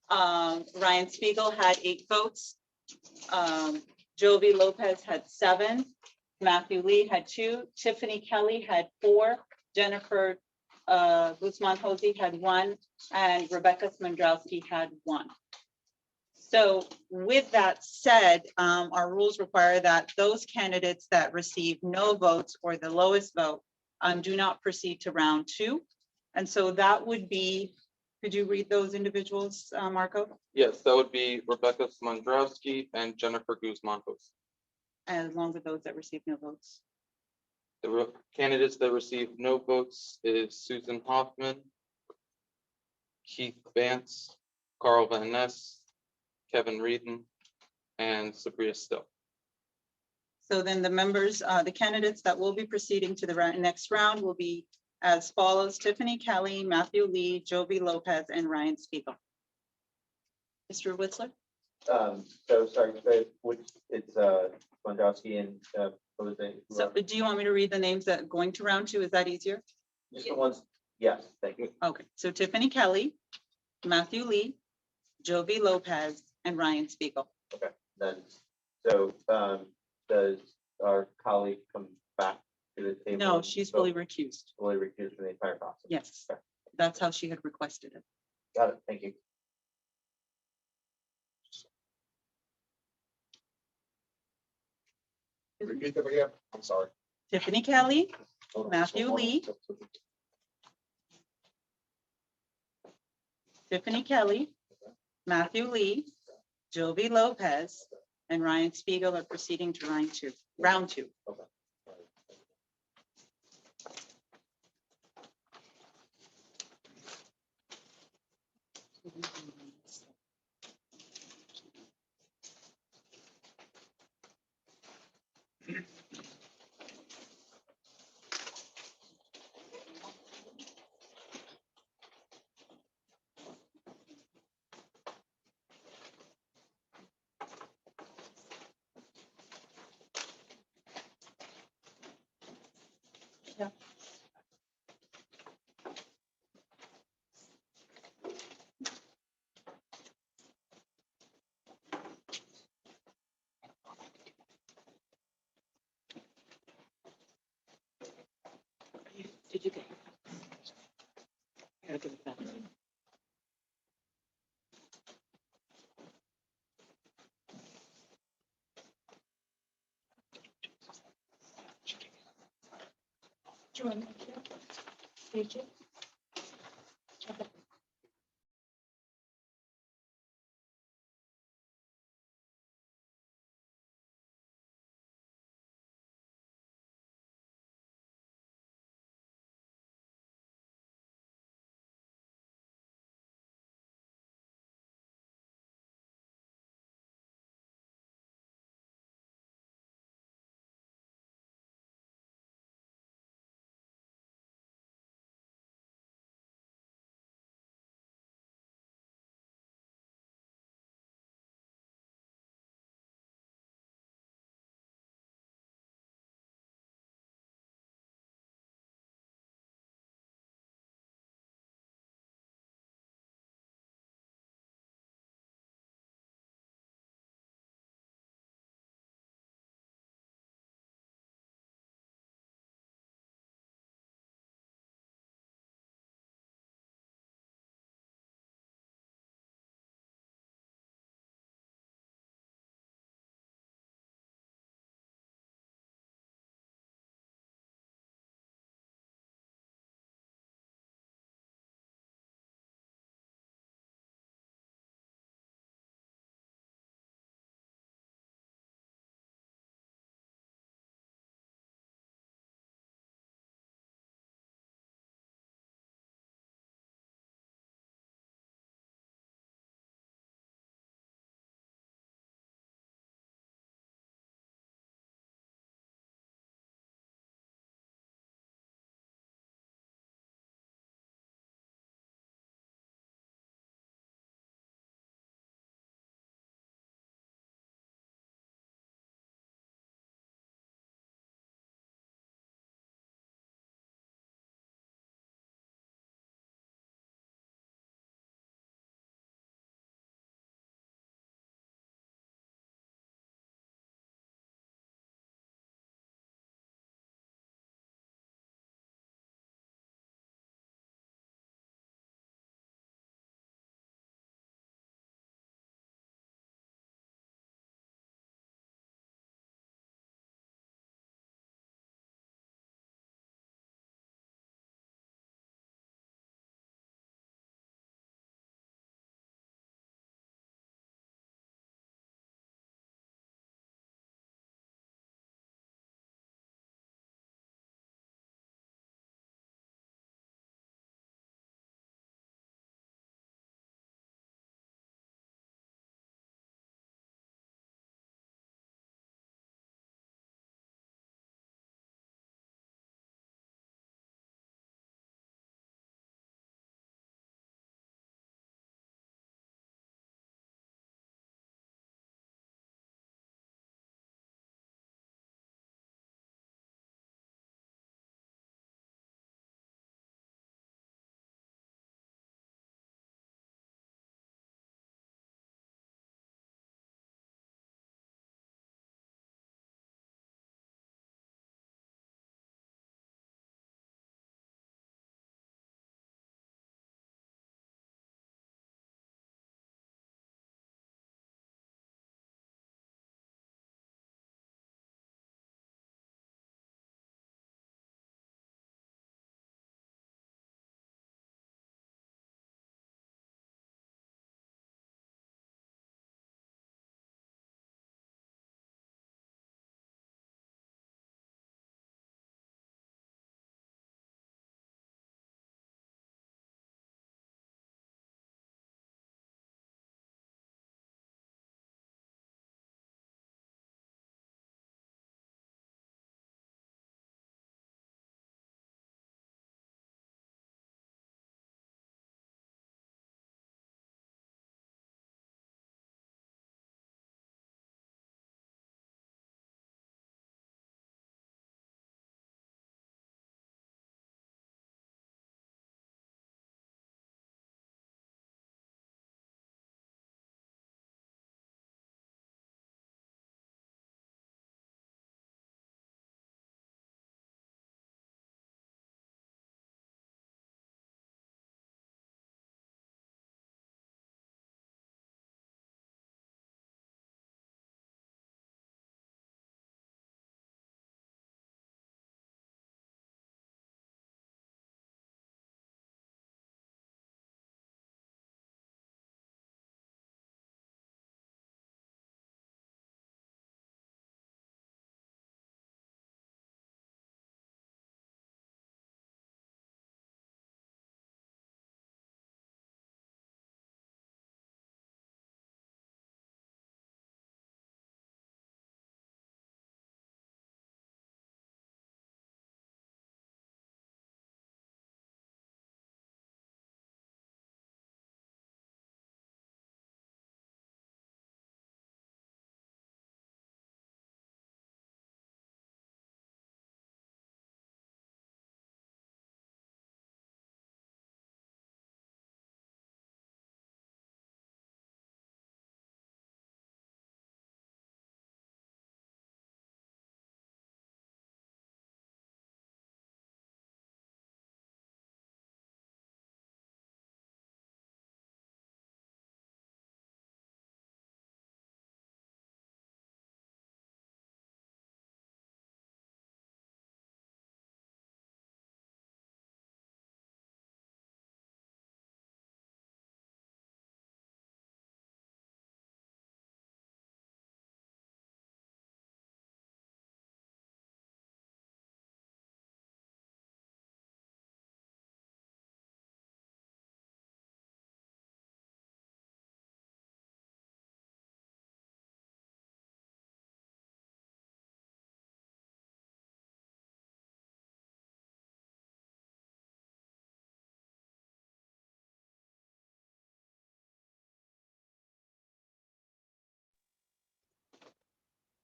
Ryan Spiegel had 8 votes. Jovi Lopez had 7. Matthew Lee had 2. Tiffany Kelly had 4. Jennifer Guzman Jose had 1, and Rebecca Smandrowski had 1. So with that said, our rules require that those candidates that receive no votes or the lowest vote do not proceed to round 2. And so that would be, could you read those individuals, Marco? Yes, that would be Rebecca Smandrowski and Jennifer Guzman. And along with those that receive no votes. The candidates that received no votes is Susan Hoffman, Keith Vance, Carl Van Ness, Kevin Reedon, and Sabria Still. So then the members, the candidates that will be proceeding to the next round will be as follows: Tiffany Kelly, Matthew Lee, Jovi Lopez, and Ryan Spiegel. Mr. Witzler? So sorry, it's Wondowski and what was it? So do you want me to read the names that are going to round 2? Is that easier? Just the ones, yes, thank you. Okay, so Tiffany Kelly, Matthew Lee, Jovi Lopez, and Ryan Spiegel. Okay, then, so does our colleague come back to the table? No, she's fully recused. Fully recused from the entire process? Yes, Okay. that's how she had requested it. Got it, thank you. Repeat them again, I'm sorry. Tiffany Kelly, Matthew Lee, Tiffany Kelly, Matthew Lee, Jovi Lopez, and Ryan Spiegel are proceeding to round two. Did you get? Gotta give it back. Thank you.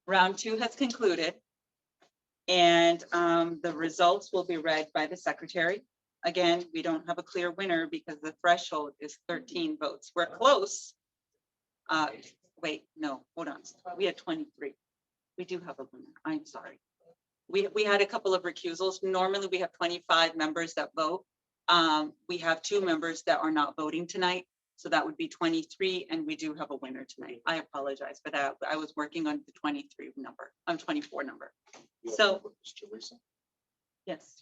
Round 2 has concluded. And the results will be read by the secretary. Again, we don't have a clear winner because the threshold is 13 votes. We're close. Wait, no, hold on. We had 23. We do have a winner. I'm sorry. We had a couple of recusals. Normally we have 25 members that vote. We have 2 members that are not voting tonight. So that would be 23, and we do have a winner tonight. I apologize for that. I was working on the 23 number, 24 number. So, yes,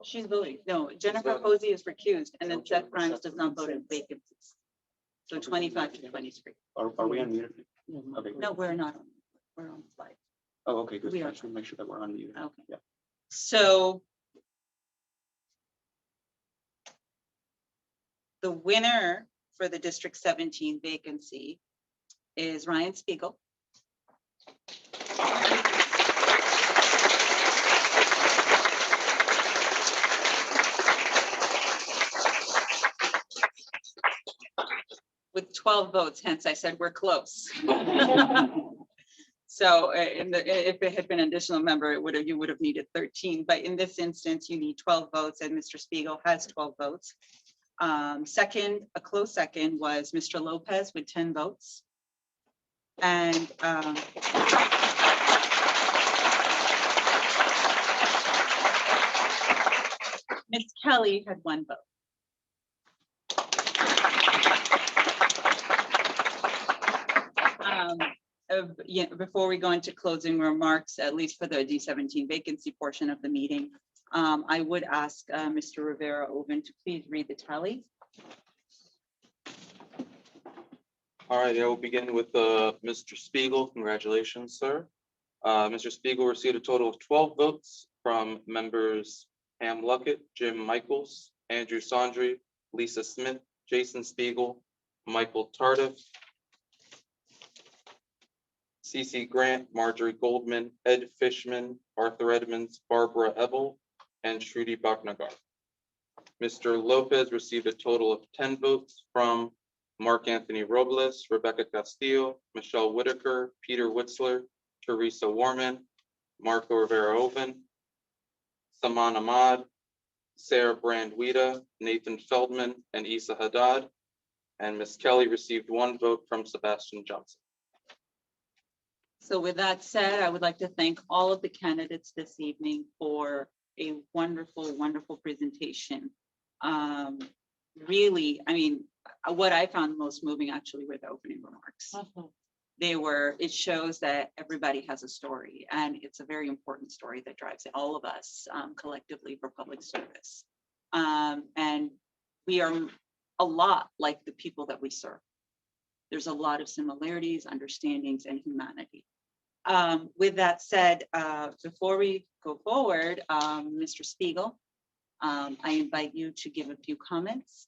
she's voting. No, Jennifer Posey is recused, and then Seth Grimes does not vote in vacancies. So 25 to 23. Are we unmuted? Okay. No, we're not. We're on slide. Oh, okay, good. We I are. just want to make sure that we're unmuted. Okay. Yeah. So the winner for the District 17 vacancy is Ryan Spiegel. With 12 votes, hence I said we're close. So if it had been an additional member, you would have needed 13. But in this instance, you need 12 votes, and Mr. Spiegel has 12 votes. Second, a close second was Mr. Lopez with 10 votes. And Ms. Kelly had 1 vote. Before we go into closing remarks, at least for the D17 vacancy portion of the meeting, I would ask Mr. Rivera Oven to please read the tally. All right, I will begin with Mr. Spiegel. Congratulations, sir. Mr. Spiegel received a total of 12 votes from members Pam Luckett, Jim Michaels, Andrew Sondry, Lisa Smith, Jason Spiegel, Michael Tardif, CC Grant, Marjorie Goldman, Ed Fishman, Arthur Edmonds, Barbara Ebel, and Shruti Bhatnagar. Mr. Lopez received a total of 10 votes from Mark Anthony Robles, Rebecca Castillo, Michelle Whitaker, Peter Witzler, Teresa Warman, Marco Rivera Oven, Saman Ahmad, Sarah Brand-Wida, Nathan Feldman, and Isa Haddad. And Ms. Kelly received 1 vote from Sebastian Johnson. So with that said, I would like to thank all of the candidates this evening for a wonderful, wonderful presentation. Really, I mean, what I found most moving actually were the opening remarks. It shows that everybody has a story, and it's a very important story that drives all of us collectively for public service. And we are a lot like the people that we serve. There's a lot of similarities, understandings, and humanity. With that said, before we go forward, Mr. Spiegel, I invite you to give a few comments.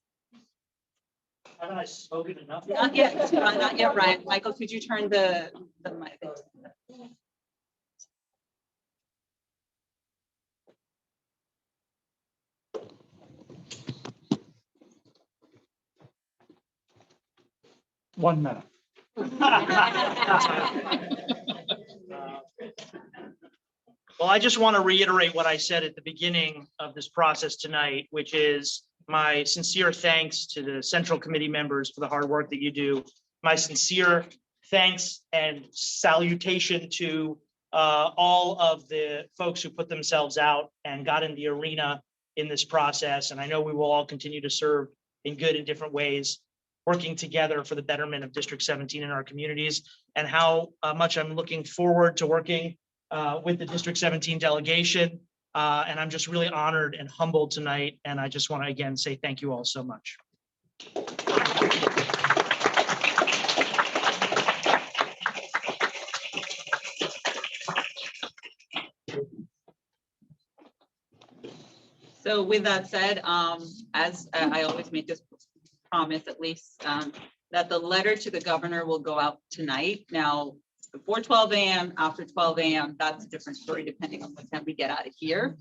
Haven't I spoken enough? Not yet, not yet, Ryan. Michael, could you turn the mic? One minute. Well, I just want to reiterate what I said at the beginning of this process tonight, which is my sincere thanks to the Central Committee members for the hard work that you do. My sincere thanks and salutation to all of the folks who put themselves out and got in the arena in this process. And I know we will all continue to serve in good and different ways, working together for the betterment of District 17 in our communities, and how much I'm looking forward to working with the District 17 delegation. And I'm just really honored and humbled tonight. And I just want to again say thank you all so much. So with that said, as I always make this promise, at least, that the letter to the governor will go out tonight. Now, before 12 a.m., after 12 a.m., that's a different story depending on what time we get out of here.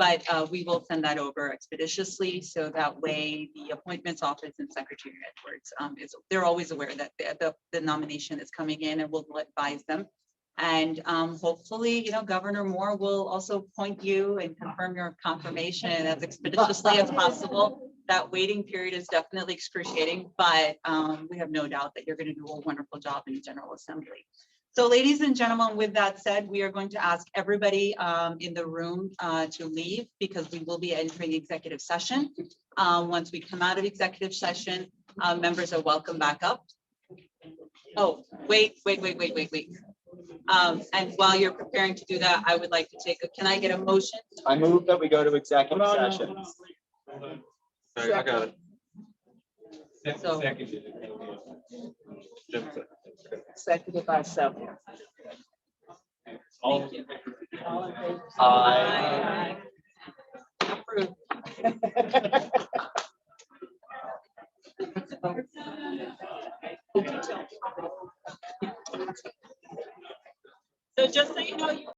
But we will send that over expeditiously, so that way the appointments office and Secretary Edwards they're always aware that the nomination is coming in, and we'll advise them. And hopefully, Governor Moore will also point you and confirm your confirmation as expeditiously as possible. That waiting period is definitely excruciating, but we have no doubt that you're going to do a wonderful job in the General Assembly. So ladies and gentlemen, with that said, we are going to ask everybody in the room to leave, because we will be entering executive session. Once we come out of executive session, members are welcome back up. Oh, wait. And while you're preparing to do that, I would like to can I get a motion? I move that we go to executive session. I got it. So- Seconded by several. Thank you. Aye.